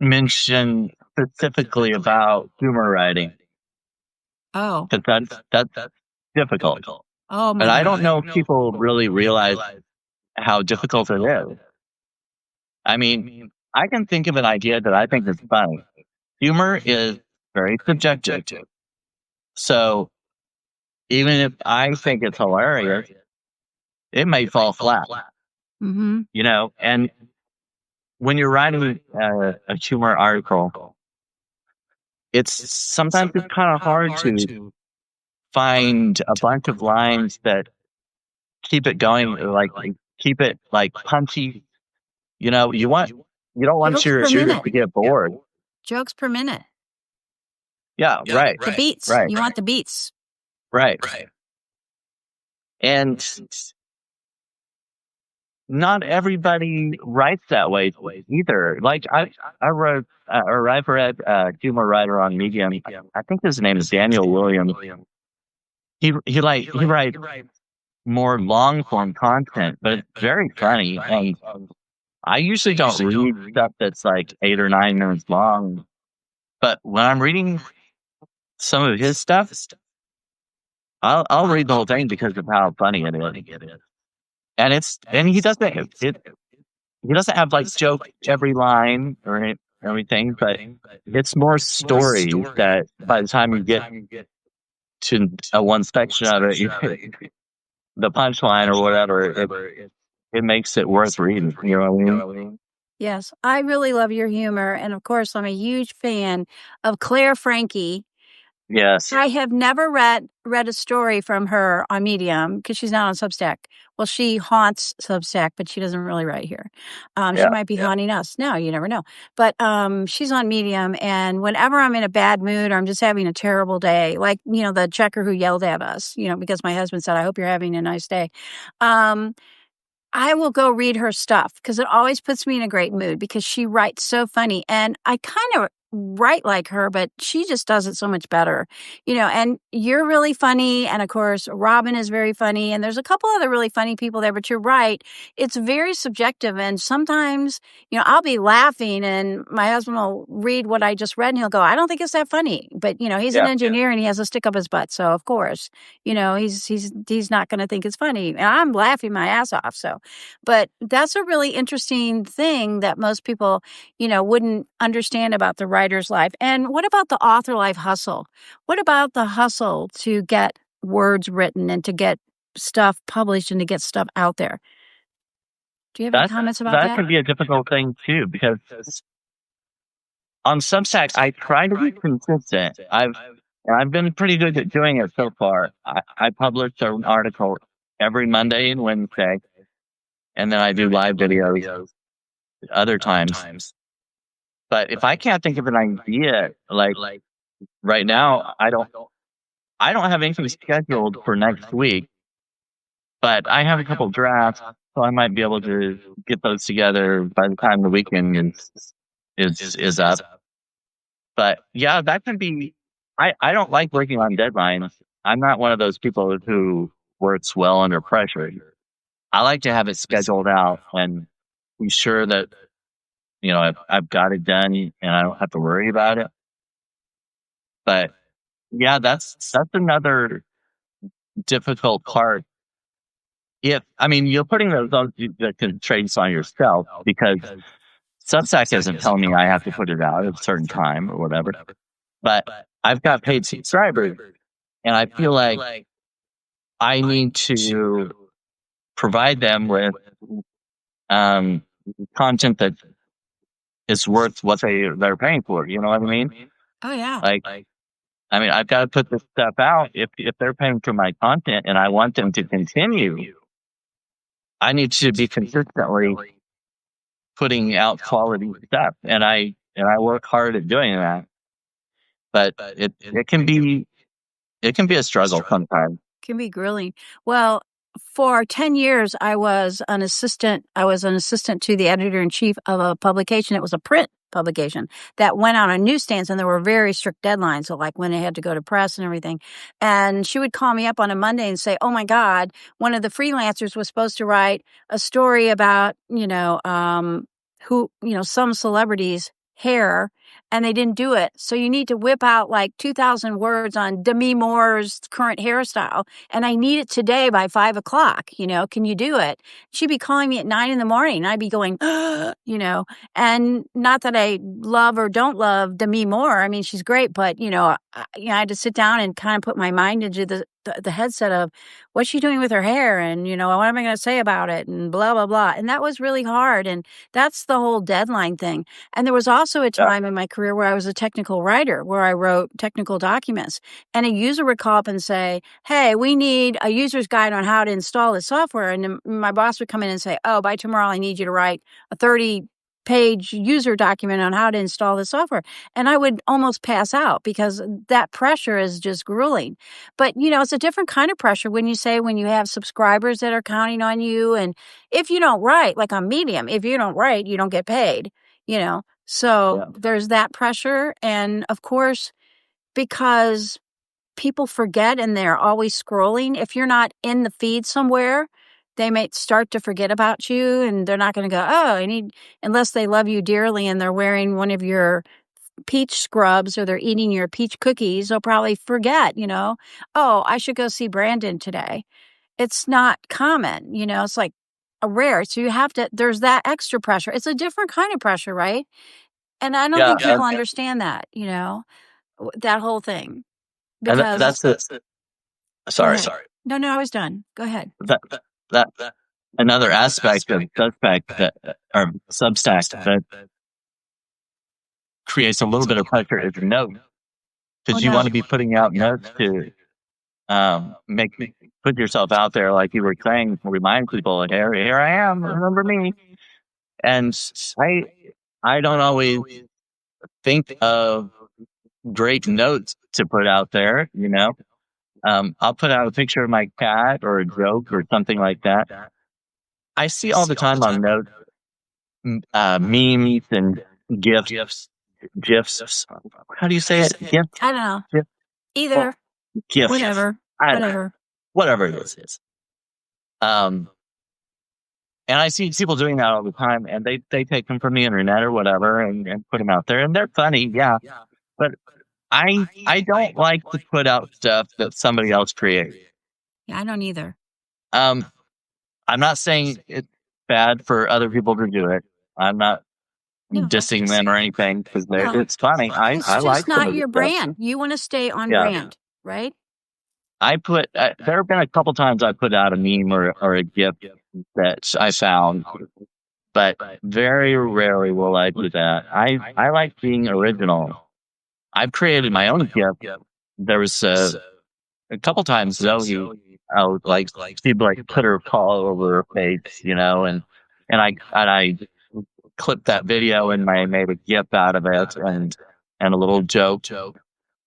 Speaker 2: mention specifically about humor writing
Speaker 1: Oh,
Speaker 2: because that's difficult,
Speaker 1: oh my
Speaker 2: and I
Speaker 1: God.
Speaker 2: don't know if people really realize how difficult it is. I mean, I can think of an idea that I think is funny. Humor is very subjective, so even if I think it's hilarious, it may fall flat.
Speaker 1: Mm-hmm.
Speaker 2: And when you're writing a humor article, sometimes it's kind of hard to find a bunch of lines that keep it going, like keep it like punchy. You don't want
Speaker 1: Jokes
Speaker 2: your
Speaker 1: per
Speaker 2: readers
Speaker 1: minute.
Speaker 2: to get bored.
Speaker 1: Jokes per minute.
Speaker 2: Yeah, right,
Speaker 1: The beats.
Speaker 2: right,
Speaker 1: You want the beats.
Speaker 2: right. And not everybody writes that way either. Like I wrote or I've read a humor writer on Medium. I think his name is Daniel Williams. He writes more long form content, but it's very funny. And I usually don't read stuff that's like 8 or 9 minutes long. But when I'm reading some of his stuff, I'll read the whole thing because of how funny it is. And he doesn't have like joke every line or everything, but it's more stories that by the time you get to one section of it, the punchline or whatever, it makes it worth reading. You know what I mean?
Speaker 1: Yes, I really love your humor, and of course, I'm a huge fan of Claire Frankie.
Speaker 2: Yes.
Speaker 1: I have never read a story from her on Medium because she's not on Substack. Well, she haunts Substack, but she doesn't really write here. She might be haunting us. No, you never know. But she's on Medium, and whenever I'm in a bad mood or I'm just having a terrible day, like the checker who yelled at us, because my husband said, "I hope you're having a nice day." I will go read her stuff because it always puts me in a great mood because she writes so funny. And I kind of write like her, but she just does it so much better, and you're really funny. And of course, Robin is very funny. And there's a couple other really funny people there, but you're right. It's very subjective. And sometimes, I'll be laughing and my husband will read what I just read and he'll go, "I don't think it's that funny." But, he's an engineer and he has a stick up his butt. So of course, he's not going to think it's funny. And I'm laughing my ass off. So, but that's a really interesting thing that most people, wouldn't understand about the writer's life. And what about the author life hustle? What about the hustle to get words written and to get stuff published and to get stuff out there? Do you have any comments about
Speaker 2: That
Speaker 1: that?
Speaker 2: can be a difficult thing too, because on Substack I try to be consistent. I've been pretty good at doing it so far. I publish an article every Monday and Wednesday, and then I do live videos other times. But if I can't think of an idea, like right now, I don't have anything scheduled for next week, but I have a couple drafts so I might be able to get those together by the time the weekend is up. But yeah, that can be. I don't like working on deadlines. I'm not one of those people who works well under pressure. I like to have it scheduled out and be sure that I've got it done and I don't have to worry about it. But yeah, that's another difficult part. If I mean, you're putting those on the constraints on yourself because Substack isn't telling me I have to put it out at a certain time or whatever. But I've got paid subscribers, and I feel like I need to provide them with um, content that is worth what they're paying for. You know what I mean?
Speaker 1: Oh, yeah.
Speaker 2: Like, I mean, I've got to put this stuff out. If they're paying for my content and I want them to continue, I need to be consistently putting out quality stuff, and I work hard at doing that. But it can be a struggle sometimes.
Speaker 1: Can be grilling. Well, for 10 years, I was an assistant. I was an assistant to the editor-in-chief of a publication. It was a print publication that went out on newsstands, and there were very strict deadlines, so like when it had to go to press and everything. And she would call me up on a Monday and say, "Oh my God, one of the freelancers was supposed to write a story about, some celebrity's hair, and they didn't do it. So you need to whip out like 2,000 words on Demi Moore's current hairstyle. And I need it today by 5 o'clock. Can you do it?" She'd be calling me at 9 in the morning. And I'd be going, and not that I love or don't love Demi Moore. I mean, she's great, but, I had to sit down and kind of put my mind into the headset of what's she doing with her hair, and what am I going to say about it, and blah blah blah. And that was really hard, and that's the whole deadline thing. And there was also a time in my career where I was a technical writer, where I wrote technical documents, and a user would call up and say, "Hey, we need a user's guide on how to install this software." And then my boss would come in and say, "Oh, by tomorrow I need you to write a 30-page user document on how to install the software." And I would almost pass out because that pressure is just grueling. But, it's a different kind of pressure when you have subscribers that are counting on you. And if you don't write, like on Medium, if you don't write, you don't get paid, So there's that pressure. And of course, because people forget and they're always scrolling, if you're not in the feed somewhere, they might start to forget about you, and they're not going to go, unless they love you dearly and they're wearing one of your peach scrubs or they're eating your peach cookies, they'll probably forget, "Oh, I should go see Brandon today." It's not common, it's like a rare. So there's that extra pressure. It's a different kind of pressure, right? And I don't think people understand that, that whole thing. Because
Speaker 2: that's it. Sorry.
Speaker 1: No, I was done. Go ahead.
Speaker 2: That another aspect of Substack that creates a little bit of pressure is note, because you want to be putting out notes to put yourself out there, like you were saying, remind people, like, here I am, remember me. And I don't always think of great notes to put out there, I'll put out a picture of my cat or a joke or something like that. I see all the time on notes, memes and GIFs. How do you say it? GIF?
Speaker 1: I don't know.
Speaker 2: GIF?
Speaker 1: Either.
Speaker 2: GIF.
Speaker 1: Whatever
Speaker 2: it is. And I see people doing that all the time, and they take them from the internet or whatever and put them out there, and they're funny, yeah. But I don't like to put out stuff that somebody else created.
Speaker 1: Yeah, I don't either.
Speaker 2: I'm not saying it's bad for other people to do it. I'm not dissing them or anything, because it's funny. I like
Speaker 1: it's just not your
Speaker 2: stuff.
Speaker 1: brand. You want to stay on brand, right?
Speaker 2: There have been a couple times I put out a meme or a GIF that I found, but very rarely will I do that. I like being original. I've created my own GIF. There was a couple times Zoe, I would she'd put her call over her face, and I clipped that video and I made a GIF out of it and a little joke.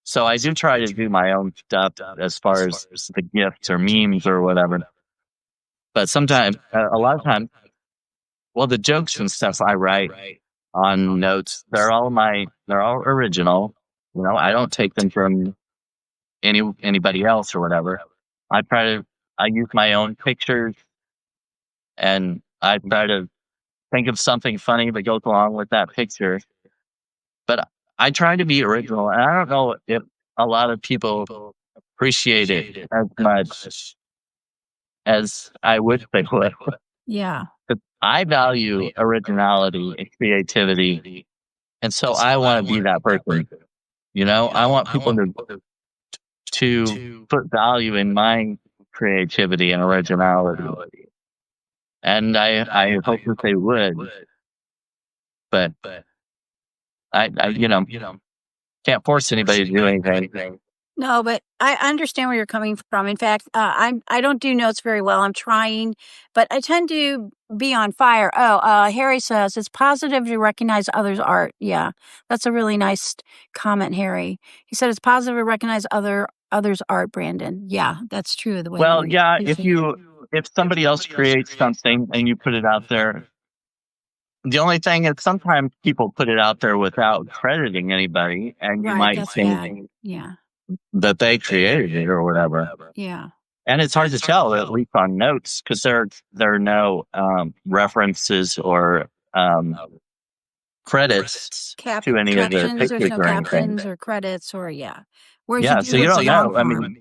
Speaker 2: So I do try to do my own stuff as far as the GIFs or memes or whatever. But sometimes, a lot of times, well, the jokes and stuff I write on notes, they're all original. I don't take them from anybody else or whatever. I try to, I use my own pictures, and I try to think of something funny that goes along with that picture. But I try to be original, and I don't know if a lot of people appreciate it as much as I wish they would.
Speaker 1: Yeah.
Speaker 2: But I value originality and creativity, and so I want to be that person. I want people to put value in my creativity and originality, and I hope that they would. But I can't force anybody to do anything.
Speaker 1: No, but I understand where you're coming from. In fact, I don't do notes very well. I'm trying, but I tend to be on fire. Oh, Harry says it's positive to recognize others' art. Yeah, that's a really nice comment, Harry. He said it's positive to recognize others' art. Brandon. Yeah, that's true. The way
Speaker 2: Well, yeah,
Speaker 1: you say it.
Speaker 2: if somebody else creates something and you put it out there, the only thing is sometimes people put it out there without crediting anybody, and you
Speaker 1: Right,
Speaker 2: might
Speaker 1: that's
Speaker 2: think
Speaker 1: bad. Yeah,
Speaker 2: that they created it or whatever.
Speaker 1: yeah.
Speaker 2: And it's hard to tell, at least on notes, because there are no references or credits to any of the
Speaker 1: Captions. There's
Speaker 2: pictures
Speaker 1: no
Speaker 2: or anything.
Speaker 1: captions or credits or yeah. Whereas you
Speaker 2: Yeah,
Speaker 1: do
Speaker 2: so you
Speaker 1: with the
Speaker 2: don't
Speaker 1: long
Speaker 2: know. I
Speaker 1: form.
Speaker 2: mean,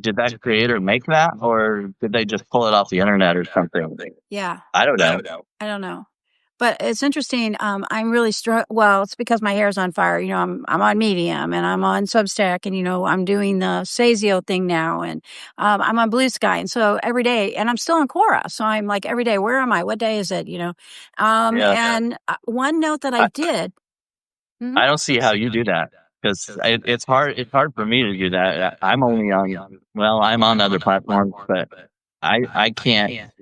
Speaker 2: did that creator make that, or did they just pull it off the internet or something?
Speaker 1: Yeah.
Speaker 2: I don't know.
Speaker 1: I don't know. But it's interesting. I'm really well, it's because my hair's on fire. I'm on Medium and I'm on Substack, and I'm doing the Sazio thing now, and I'm on Blue Sky, and so every day, and I'm still on Quora, so I'm like every day, where am I? What day is it?
Speaker 2: Yeah,
Speaker 1: And one note that I
Speaker 2: I,
Speaker 1: did. Mhm.
Speaker 2: I don't see how you do that, because it's hard. It's hard for me to do that. I'm only on. Well, I'm on other platforms, but I can't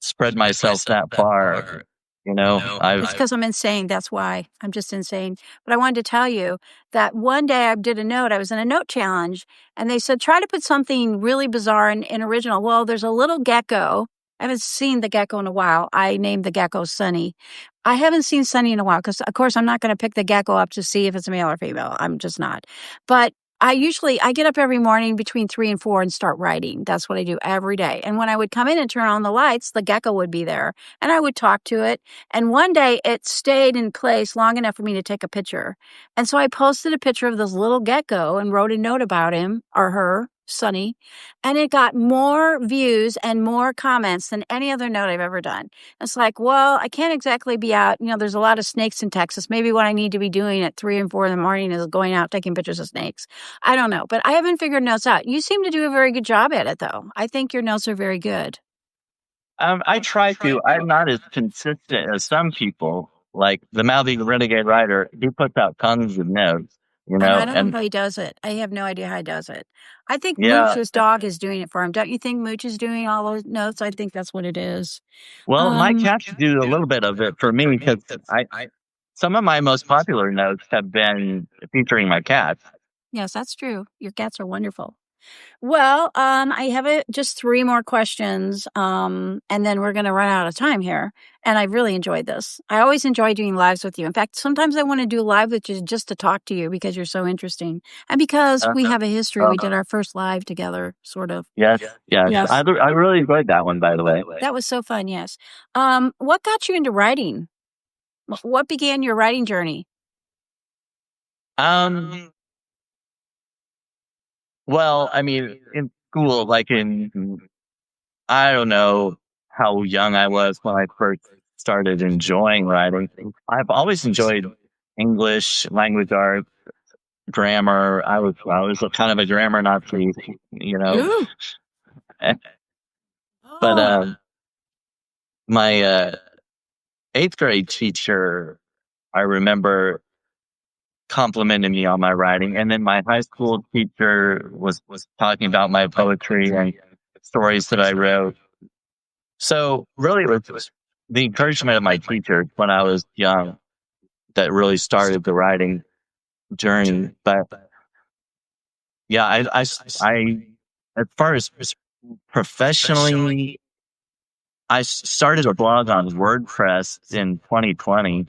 Speaker 2: spread myself that far.
Speaker 1: It's
Speaker 2: I've
Speaker 1: because I'm insane. That's why. I'm just insane. But I wanted to tell you that one day I did a note. I was in a note challenge, and they said, try to put something really bizarre and original. Well, there's a little gecko. I haven't seen the gecko in a while. I named the gecko Sunny. I haven't seen Sunny in a while because, of course, I'm not going to pick the gecko up to see if it's a male or female. I'm just not. But I get up every morning between 3 and 4 and start writing. That's what I do every day. And when I would come in and turn on the lights, the gecko would be there, and I would talk to it. And one day it stayed in place long enough for me to take a picture. And so I posted a picture of this little gecko and wrote a note about him or her, Sunny. And it got more views and more comments than any other note I've ever done. It's like, well, I can't exactly be out. There's a lot of snakes in Texas. Maybe what I need to be doing at 3 and 4 in the morning is going out taking pictures of snakes. I don't know. But I haven't figured notes out. You seem to do a very good job at it, though. I think your notes are very good.
Speaker 2: I try to. I'm not as consistent as some people, like the Mouthy Renegade Writer. He puts out tons of notes,
Speaker 1: And I don't know
Speaker 2: and
Speaker 1: how he does it. I have no idea how he does it. I think
Speaker 2: yeah.
Speaker 1: Mooch's dog is doing it for him. Don't you think Mooch is doing all those notes? I think that's what it is.
Speaker 2: Well, my cats do a little bit of it for me, because some of my most popular notes have been featuring my cats.
Speaker 1: Yes, that's true. Your cats are wonderful. Well, I have just 3 more questions, and then we're going to run out of time here. And I've really enjoyed this. I always enjoy doing lives with you. In fact, sometimes I want to do live with you just to talk to you because you're so interesting, and because we have a history. We did our first live together, sort of.
Speaker 2: Yes.
Speaker 1: Yes.
Speaker 2: I really enjoyed that one, by the way.
Speaker 1: That was so fun. Yes. What got you into writing? What began your writing journey?
Speaker 2: Well, I mean, in school, like I don't know how young I was when I first started enjoying writing. I've always enjoyed English, language arts, grammar. I was kind of a grammar Nazi,
Speaker 1: Ooh.
Speaker 2: But
Speaker 1: Oh.
Speaker 2: my 8th grade teacher, I remember, complimented me on my writing, and then my high school teacher was talking about my poetry and stories that I wrote. So really, it was the encouragement of my teacher when I was young that really started the writing journey. But yeah, I as far as professionally, I started a blog on WordPress in 2020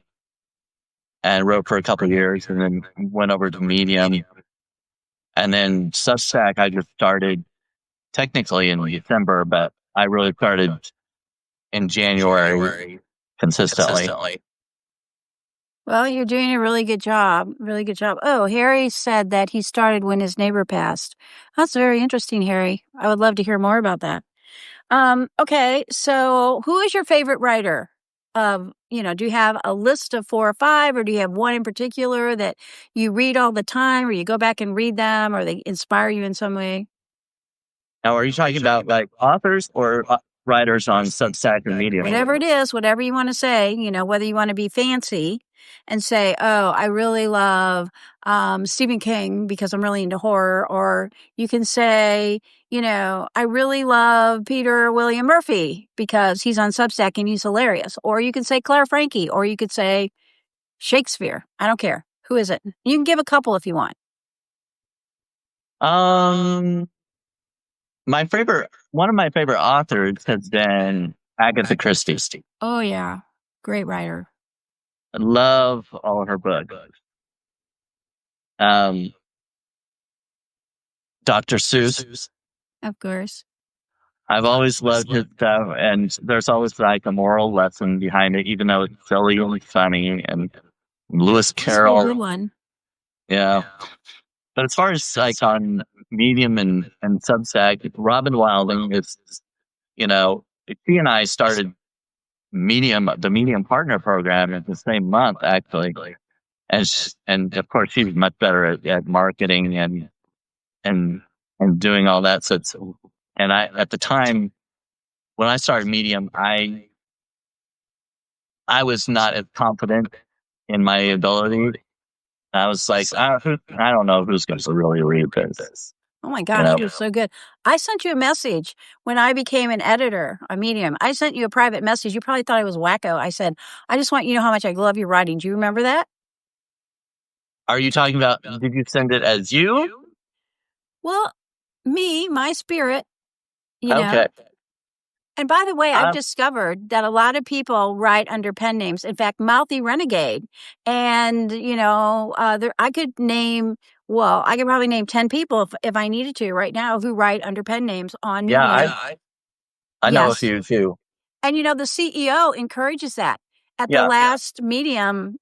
Speaker 2: and wrote for a couple of years, and then went over to Medium, and then Substack. I just started technically in December, but I really started in January consistently.
Speaker 1: Well, you're doing a really good job. Really good job. Oh, Harry said that he started when his neighbor passed. That's very interesting, Harry. I would love to hear more about that. Okay, so who is your favorite writer? Do you have a list of 4 or 5, or do you have one in particular that you read all the time, or you go back and read them, or they inspire you in some way?
Speaker 2: Now, are you talking about like authors or writers on Substack or Medium?
Speaker 1: Whatever it is, whatever you want to say, whether you want to be fancy and say, oh, I really love Stephen King because I'm really into horror, or you can say, I really love Peter William Murphy because he's on Substack and he's hilarious, or you can say Claire Frankie, or you could say Shakespeare. I don't care. Who is it? You can give a couple if you want.
Speaker 2: One of my favorite authors has been Agatha Christie.
Speaker 1: Oh, yeah. Great writer.
Speaker 2: I love all of her books. Dr. Seuss.
Speaker 1: Of course.
Speaker 2: I've always loved his stuff, and there's always like a moral lesson behind it, even though it's silly and funny. And Lewis Carroll,
Speaker 1: good one.
Speaker 2: Yeah. But as far as like on Medium and Substack, Robin Wilding is, she and I started the Medium Partner Program in the same month, actually. And of course, she's much better at marketing and doing all that. And at the time when I started Medium, I was not as confident in my ability. I was like, I don't know who's going to really read this.
Speaker 1: Oh my gosh, you're so good. I sent you a message when I became an editor on Medium. I sent you a private message. You probably thought I was wacko. I said, I just want you to know how much I love your writing. Do you remember that?
Speaker 2: Are you talking about, did you send it as you?
Speaker 1: Well, my spirit,
Speaker 2: Okay.
Speaker 1: And by the way, I've discovered that a lot of people write under pen names. In fact, Mouthy Renegade. And, I could probably name 10 people if I needed to right now who write under pen names on Medium.
Speaker 2: Yeah, I know a few too.
Speaker 1: And, the CEO encourages that. At the last Medium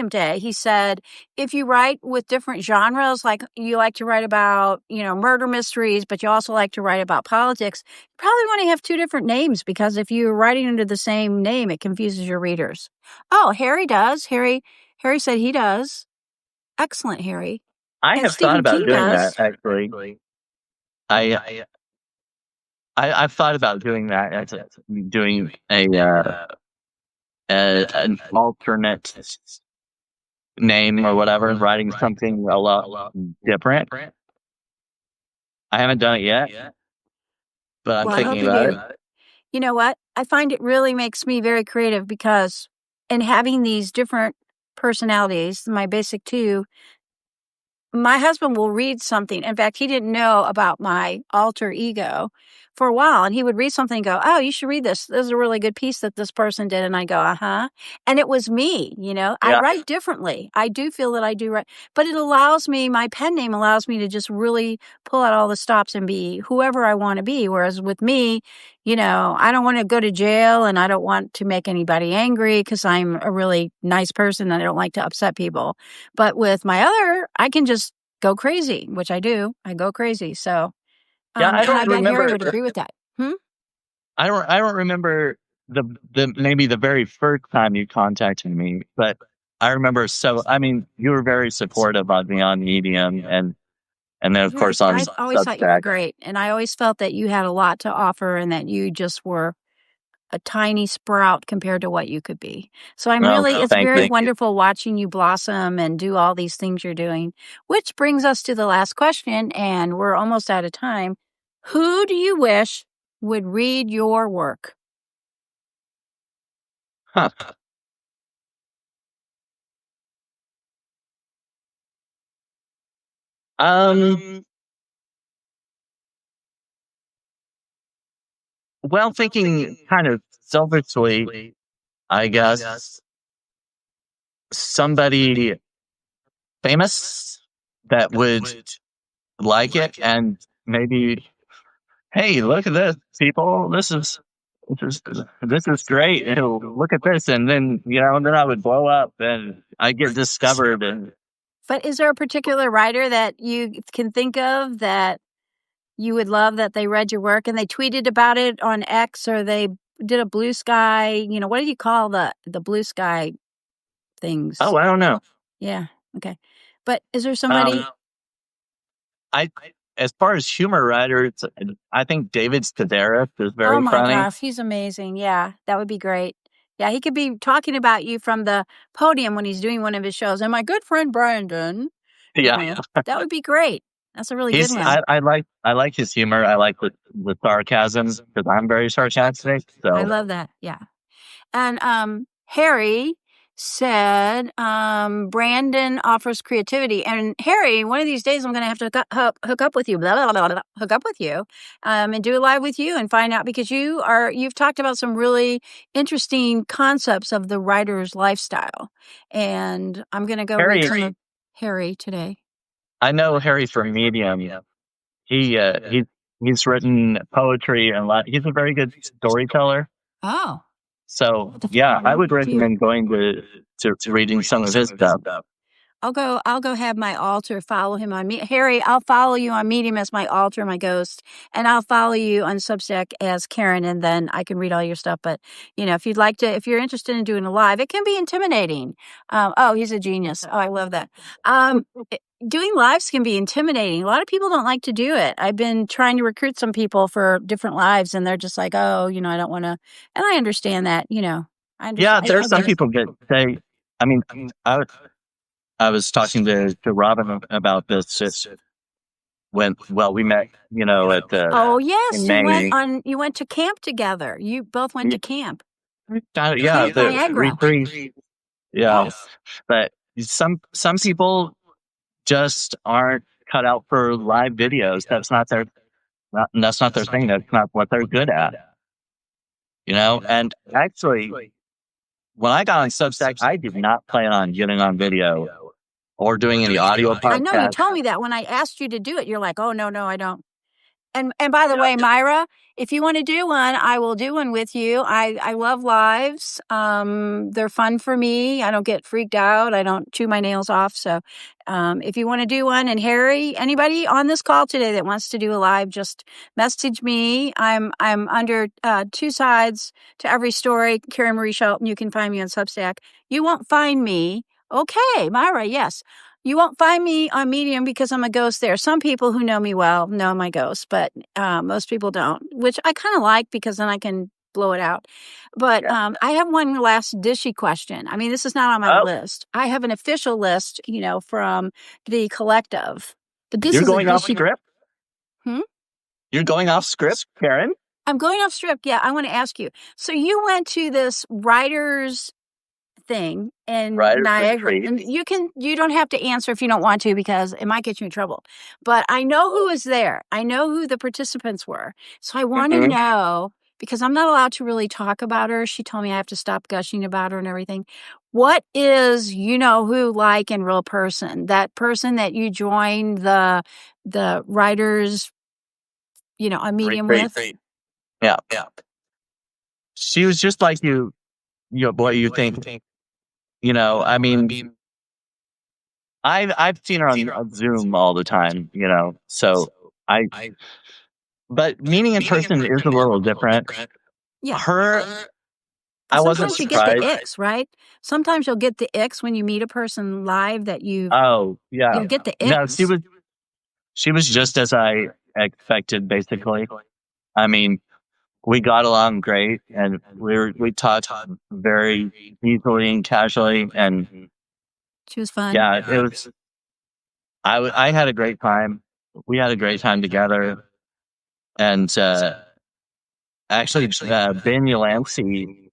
Speaker 1: Day, he said, if you write with different genres, like you like to write about, murder mysteries, but you also like to write about politics, you probably want to have 2 different names, because if you're writing under the same name, it confuses your readers. Oh, Harry does. Harry said he does. Excellent, Harry.
Speaker 2: I have thought about doing that, actually. I've thought about doing that, doing an alternate name or whatever, and writing something a lot different. I haven't done it yet, but I'm thinking about it.
Speaker 1: You know what? I find it really makes me very creative, because in having these different personalities, my basic 2, my husband will read something. In fact, he didn't know about my alter ego for a while, and he would read something and go, oh, you should read this. This is a really good piece that this person did. And I go, uh-huh. And it was me, I write differently. I do feel that I do write, but it allows me, my pen name allows me to just really pull out all the stops and be whoever I want to be. Whereas with me, I don't want to go to jail, and I don't want to make anybody angry, because I'm a really nice person and I don't like to upset people. But with my other, I can just go crazy, which I do. I go crazy. So,
Speaker 2: I don't remember.
Speaker 1: Harry would agree with that.
Speaker 2: I don't remember maybe the very first time you contacted me, but I remember. So, I mean, you were very supportive of me on Medium, and then of course on
Speaker 1: I always thought you were great, and I always felt that you had a lot to offer, and that you just were a tiny sprout compared to what you could be. So it's very wonderful watching you blossom and do all these things you're doing, which brings us to the last question, and we're almost out of time. Who do you wish would read your work?
Speaker 2: Huh. well, thinking kind of selfishly, I guess somebody famous that would like it and maybe, hey, look at this, people. This is this is great. Look at this, and then then I would blow up and I get discovered, and
Speaker 1: But is there a particular writer that you can think of that you would love that they read your work and they tweeted about it on X, or they did a blue sky, what do you call the blue sky things?
Speaker 2: oh, I don't know.
Speaker 1: Yeah. Okay. But is there somebody?
Speaker 2: Um, I as far as humor writers, I think David Sedaris is
Speaker 1: Oh
Speaker 2: very
Speaker 1: my
Speaker 2: funny.
Speaker 1: gosh, he's amazing. Yeah, that would be great. Yeah, he could be talking about you from the podium when he's doing one of his shows. And my good friend Brandon,
Speaker 2: Yeah,
Speaker 1: that would be great. That's a really good
Speaker 2: he's
Speaker 1: one.
Speaker 2: I like his humor. I like with sarcasm because I'm very sarcastic.
Speaker 1: I
Speaker 2: So
Speaker 1: love that. Yeah. And Harry said Brandon offers creativity. And Harry, one of these days I'm going to have to hook up with you, blah, blah, blah, blah, hook up with you, and do a live with you and find out, because you've talked about some really interesting concepts of the writer's lifestyle. And I'm going to go read some of Harry today.
Speaker 2: I know Harry from Medium. He's written poetry and a lot. He's a very good storyteller.
Speaker 1: Oh.
Speaker 2: So yeah, I would recommend going to reading some of his stuff.
Speaker 1: I'll go have my altar follow him on me. Harry, I'll follow you on Medium as my altar, my ghost, and I'll follow you on Substack as Karen, and then I can read all your stuff. But if you're interested in doing a live, it can be intimidating. Oh, he's a genius. Oh, I love that. Doing lives can be intimidating. A lot of people don't like to do it. I've been trying to recruit some people for different lives, and they're just like, oh, I don't want to. And I understand that. I understand.
Speaker 2: Yeah, there are some people that say. I mean, I was talking to Robin about this when we met, at
Speaker 1: oh yes,
Speaker 2: in
Speaker 1: you went to camp together. You both went to camp.
Speaker 2: Yeah, the
Speaker 1: Niagara.
Speaker 2: retreat. Yeah,
Speaker 1: Yes.
Speaker 2: but some people just aren't cut out for live videos. That's not their thing. That's not what they're good at. And actually, when I got on Substack, I did not plan on getting on video or doing any audio podcasts.
Speaker 1: I know you told me that when I asked you to do it. You're like, oh no, I don't. And by the way, Myra, if you want to do one, I will do one with you. I love lives. They're fun for me. I don't get freaked out. I don't chew my nails off. So if you want to do one, and Harry, anybody on this call today that wants to do a live, just message me. I'm under two sides to every story. Karen Marie Shelton. You can find me on Substack. You won't find me. Okay, Myra, yes. You won't find me on Medium because I'm a ghost there. Some people who know me well know my ghost, but most people don't, which I kind of like because then I can blow it out. But I have one last dishy question. I mean, this is not on my list. I have an official list, from the collective. But this
Speaker 2: You're
Speaker 1: is
Speaker 2: going off script? You're going off script, Karen?
Speaker 1: I'm going off script. Yeah, I want to ask you. So you went to this writer's thing in Niagara, and you don't have to answer if you don't want to, because it might get you in trouble, but I know who was there. I know who the participants were, so I want to know, because I'm not allowed to really talk about her. She told me I have to stop gushing about her and everything. What is who like in real person, that person that you joined the writers on Medium with?
Speaker 2: Yeah. She was just like you what you think. I mean, I've seen her on Zoom all the time, so but meeting in person is a little different.
Speaker 1: Yeah.
Speaker 2: I wasn't
Speaker 1: surprised. You get the icks, right? Sometimes you'll get the icks when you meet a person live that you.
Speaker 2: Oh, yeah.
Speaker 1: You'll get the icks.
Speaker 2: No, she was just as I expected, basically. I mean, we got along great, and we talked very easily and casually, and
Speaker 1: she was fun.
Speaker 2: Yeah, it was. I had a great time. We had a great time together, and actually, Ben Yulansky,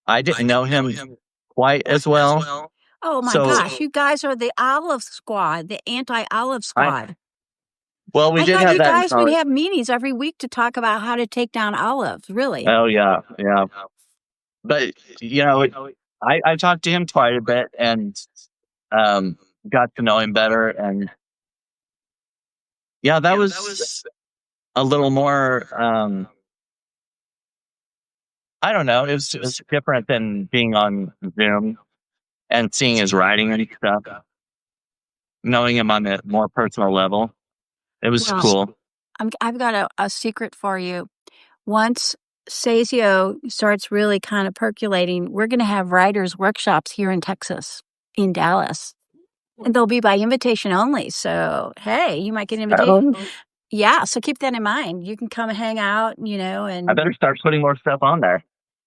Speaker 2: I didn't know him quite as well.
Speaker 1: Oh my gosh, you guys are the Olive Squad, the anti-Olive Squad.
Speaker 2: Well, we
Speaker 1: I
Speaker 2: did
Speaker 1: thought
Speaker 2: have
Speaker 1: you
Speaker 2: that in
Speaker 1: guys would
Speaker 2: college.
Speaker 1: have meetings every week to talk about how to take down olives. Really?
Speaker 2: Oh yeah, yeah. But I talked to him quite a bit and um, got to know him better, and yeah, that was a little more. I don't know. It was different than being on Zoom and seeing his writing and stuff, knowing him on a more personal level. It was
Speaker 1: Well,
Speaker 2: cool.
Speaker 1: I've got a secret for you. Once Sazio starts really kind of percolating, we're going to have writers' workshops here in Texas, in Dallas. And they'll be by invitation only. So, hey, you might get an invitation.
Speaker 2: Oh,
Speaker 1: Yeah, so keep that in mind. You can come and hang out,
Speaker 2: I
Speaker 1: and
Speaker 2: better start putting more stuff on there.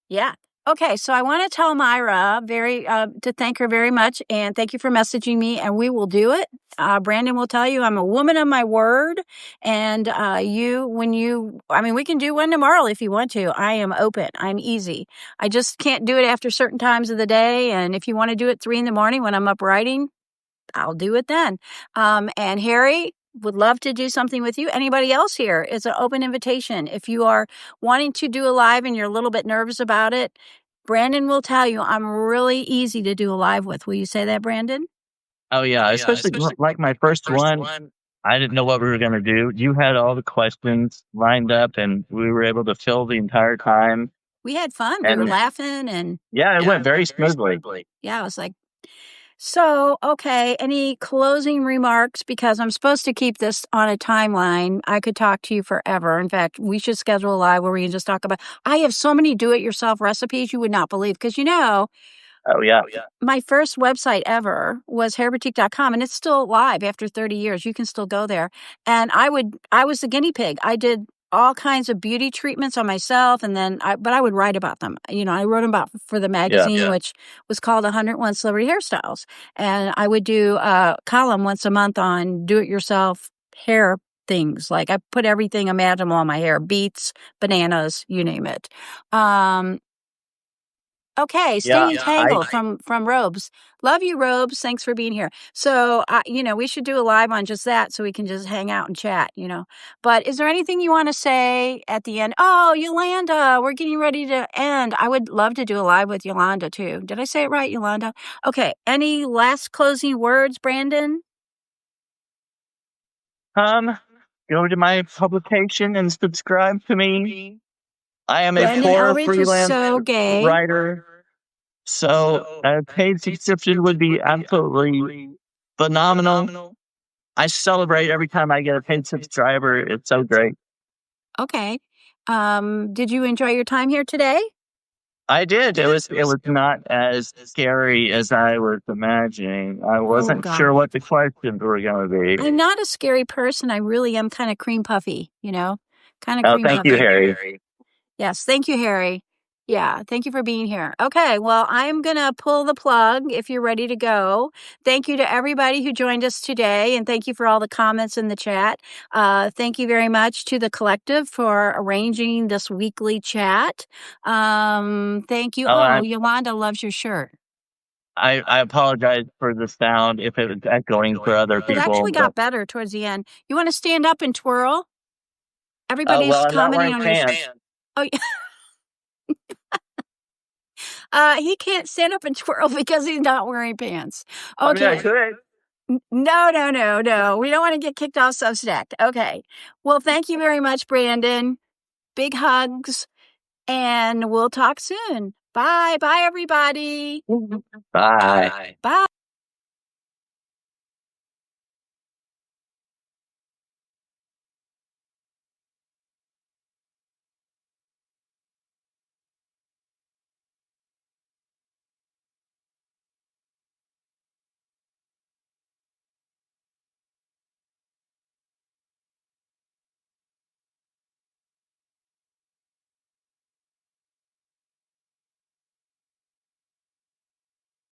Speaker 1: yeah. Okay, so I want to tell Myra to thank her very much, and thank you for messaging me, and we will do it. Brandon will tell you I'm a woman of my word, and we can do one tomorrow if you want to. I am open. I'm easy. I just can't do it after certain times of the day, and if you want to do it 3 a.m. when I'm up writing, I'll do it then. And Harry would love to do something with you. Anybody else here? It's an open invitation. If you are wanting to do a live and you're a little bit nervous about it, Brandon will tell you I'm really easy to do a live with. Will you say that, Brandon?
Speaker 2: Oh yeah, especially like my first one. I didn't know what we were going to do. You had all the questions lined up, and we were able to fill the entire time.
Speaker 1: We had fun. We were
Speaker 2: And
Speaker 1: laughing, and
Speaker 2: yeah, it went very smoothly.
Speaker 1: yeah, I was like, so, okay, any closing remarks? Because I'm supposed to keep this on a timeline. I could talk to you forever. In fact, we should schedule a live where we can just talk about. I have so many do-it-yourself recipes you would not believe. Because
Speaker 2: Oh yeah.
Speaker 1: my first website ever was hairboutique.com, and it's still live after 30 years. You can still go there. And I was the guinea pig. I did all kinds of beauty treatments on myself, and then I would write about them. I wrote them about for the magazine, which was called 101 Celebrity Hairstyles. And I would do a column once a month on do-it-yourself hair things. Like I put everything imaginable on my hair, beets, bananas, you name it. Okay, stay entangled from Robes. Love you, Robes. Thanks for being here. So, we should do a live on just that so we can just hang out and chat. But is there anything you want to say at the end? Oh, Yolanda, we're getting ready to end. I would love to do a live with Yolanda, too. Did I say it right, Yolanda? Okay, any last closing words, Brandon?
Speaker 2: Go to my publication and subscribe to me. I am a
Speaker 1: Brandon
Speaker 2: poor
Speaker 1: Ellrich is
Speaker 2: freelance
Speaker 1: so gay.
Speaker 2: writer. So a paid subscription would be absolutely phenomenal. I celebrate every time I get a paid subscriber. It's so great.
Speaker 1: Okay. Did you enjoy your time here today?
Speaker 2: I did. It was not as scary as I was imagining. I wasn't
Speaker 1: God.
Speaker 2: sure what the questions were going to be.
Speaker 1: I'm not a scary person. I really am kind of cream puffy, kind of cream puffy.
Speaker 2: Thank you, Harry.
Speaker 1: Yes, thank you, Harry. Yeah, thank you for being here. Okay, well, I'm going to pull the plug if you're ready to go. Thank you to everybody who joined us today, and thank you for all the comments in the chat. Thank you very much to the collective for arranging this weekly chat. Thank you. Yolanda loves your shirt.
Speaker 2: I apologize for the sound if it was echoing for other people.
Speaker 1: It actually got better towards the end. You want to stand up and twirl? Everybody's commenting on your pants. Oh, yeah. He can't stand up and twirl because he's not wearing pants. Okay.
Speaker 2: I could.
Speaker 1: No. We don't want to get kicked off Substack. Okay. Well, thank you very much, Brandon. Big hugs, and we'll talk soon. Bye. Bye, everybody.
Speaker 2: Bye.
Speaker 1: Bye.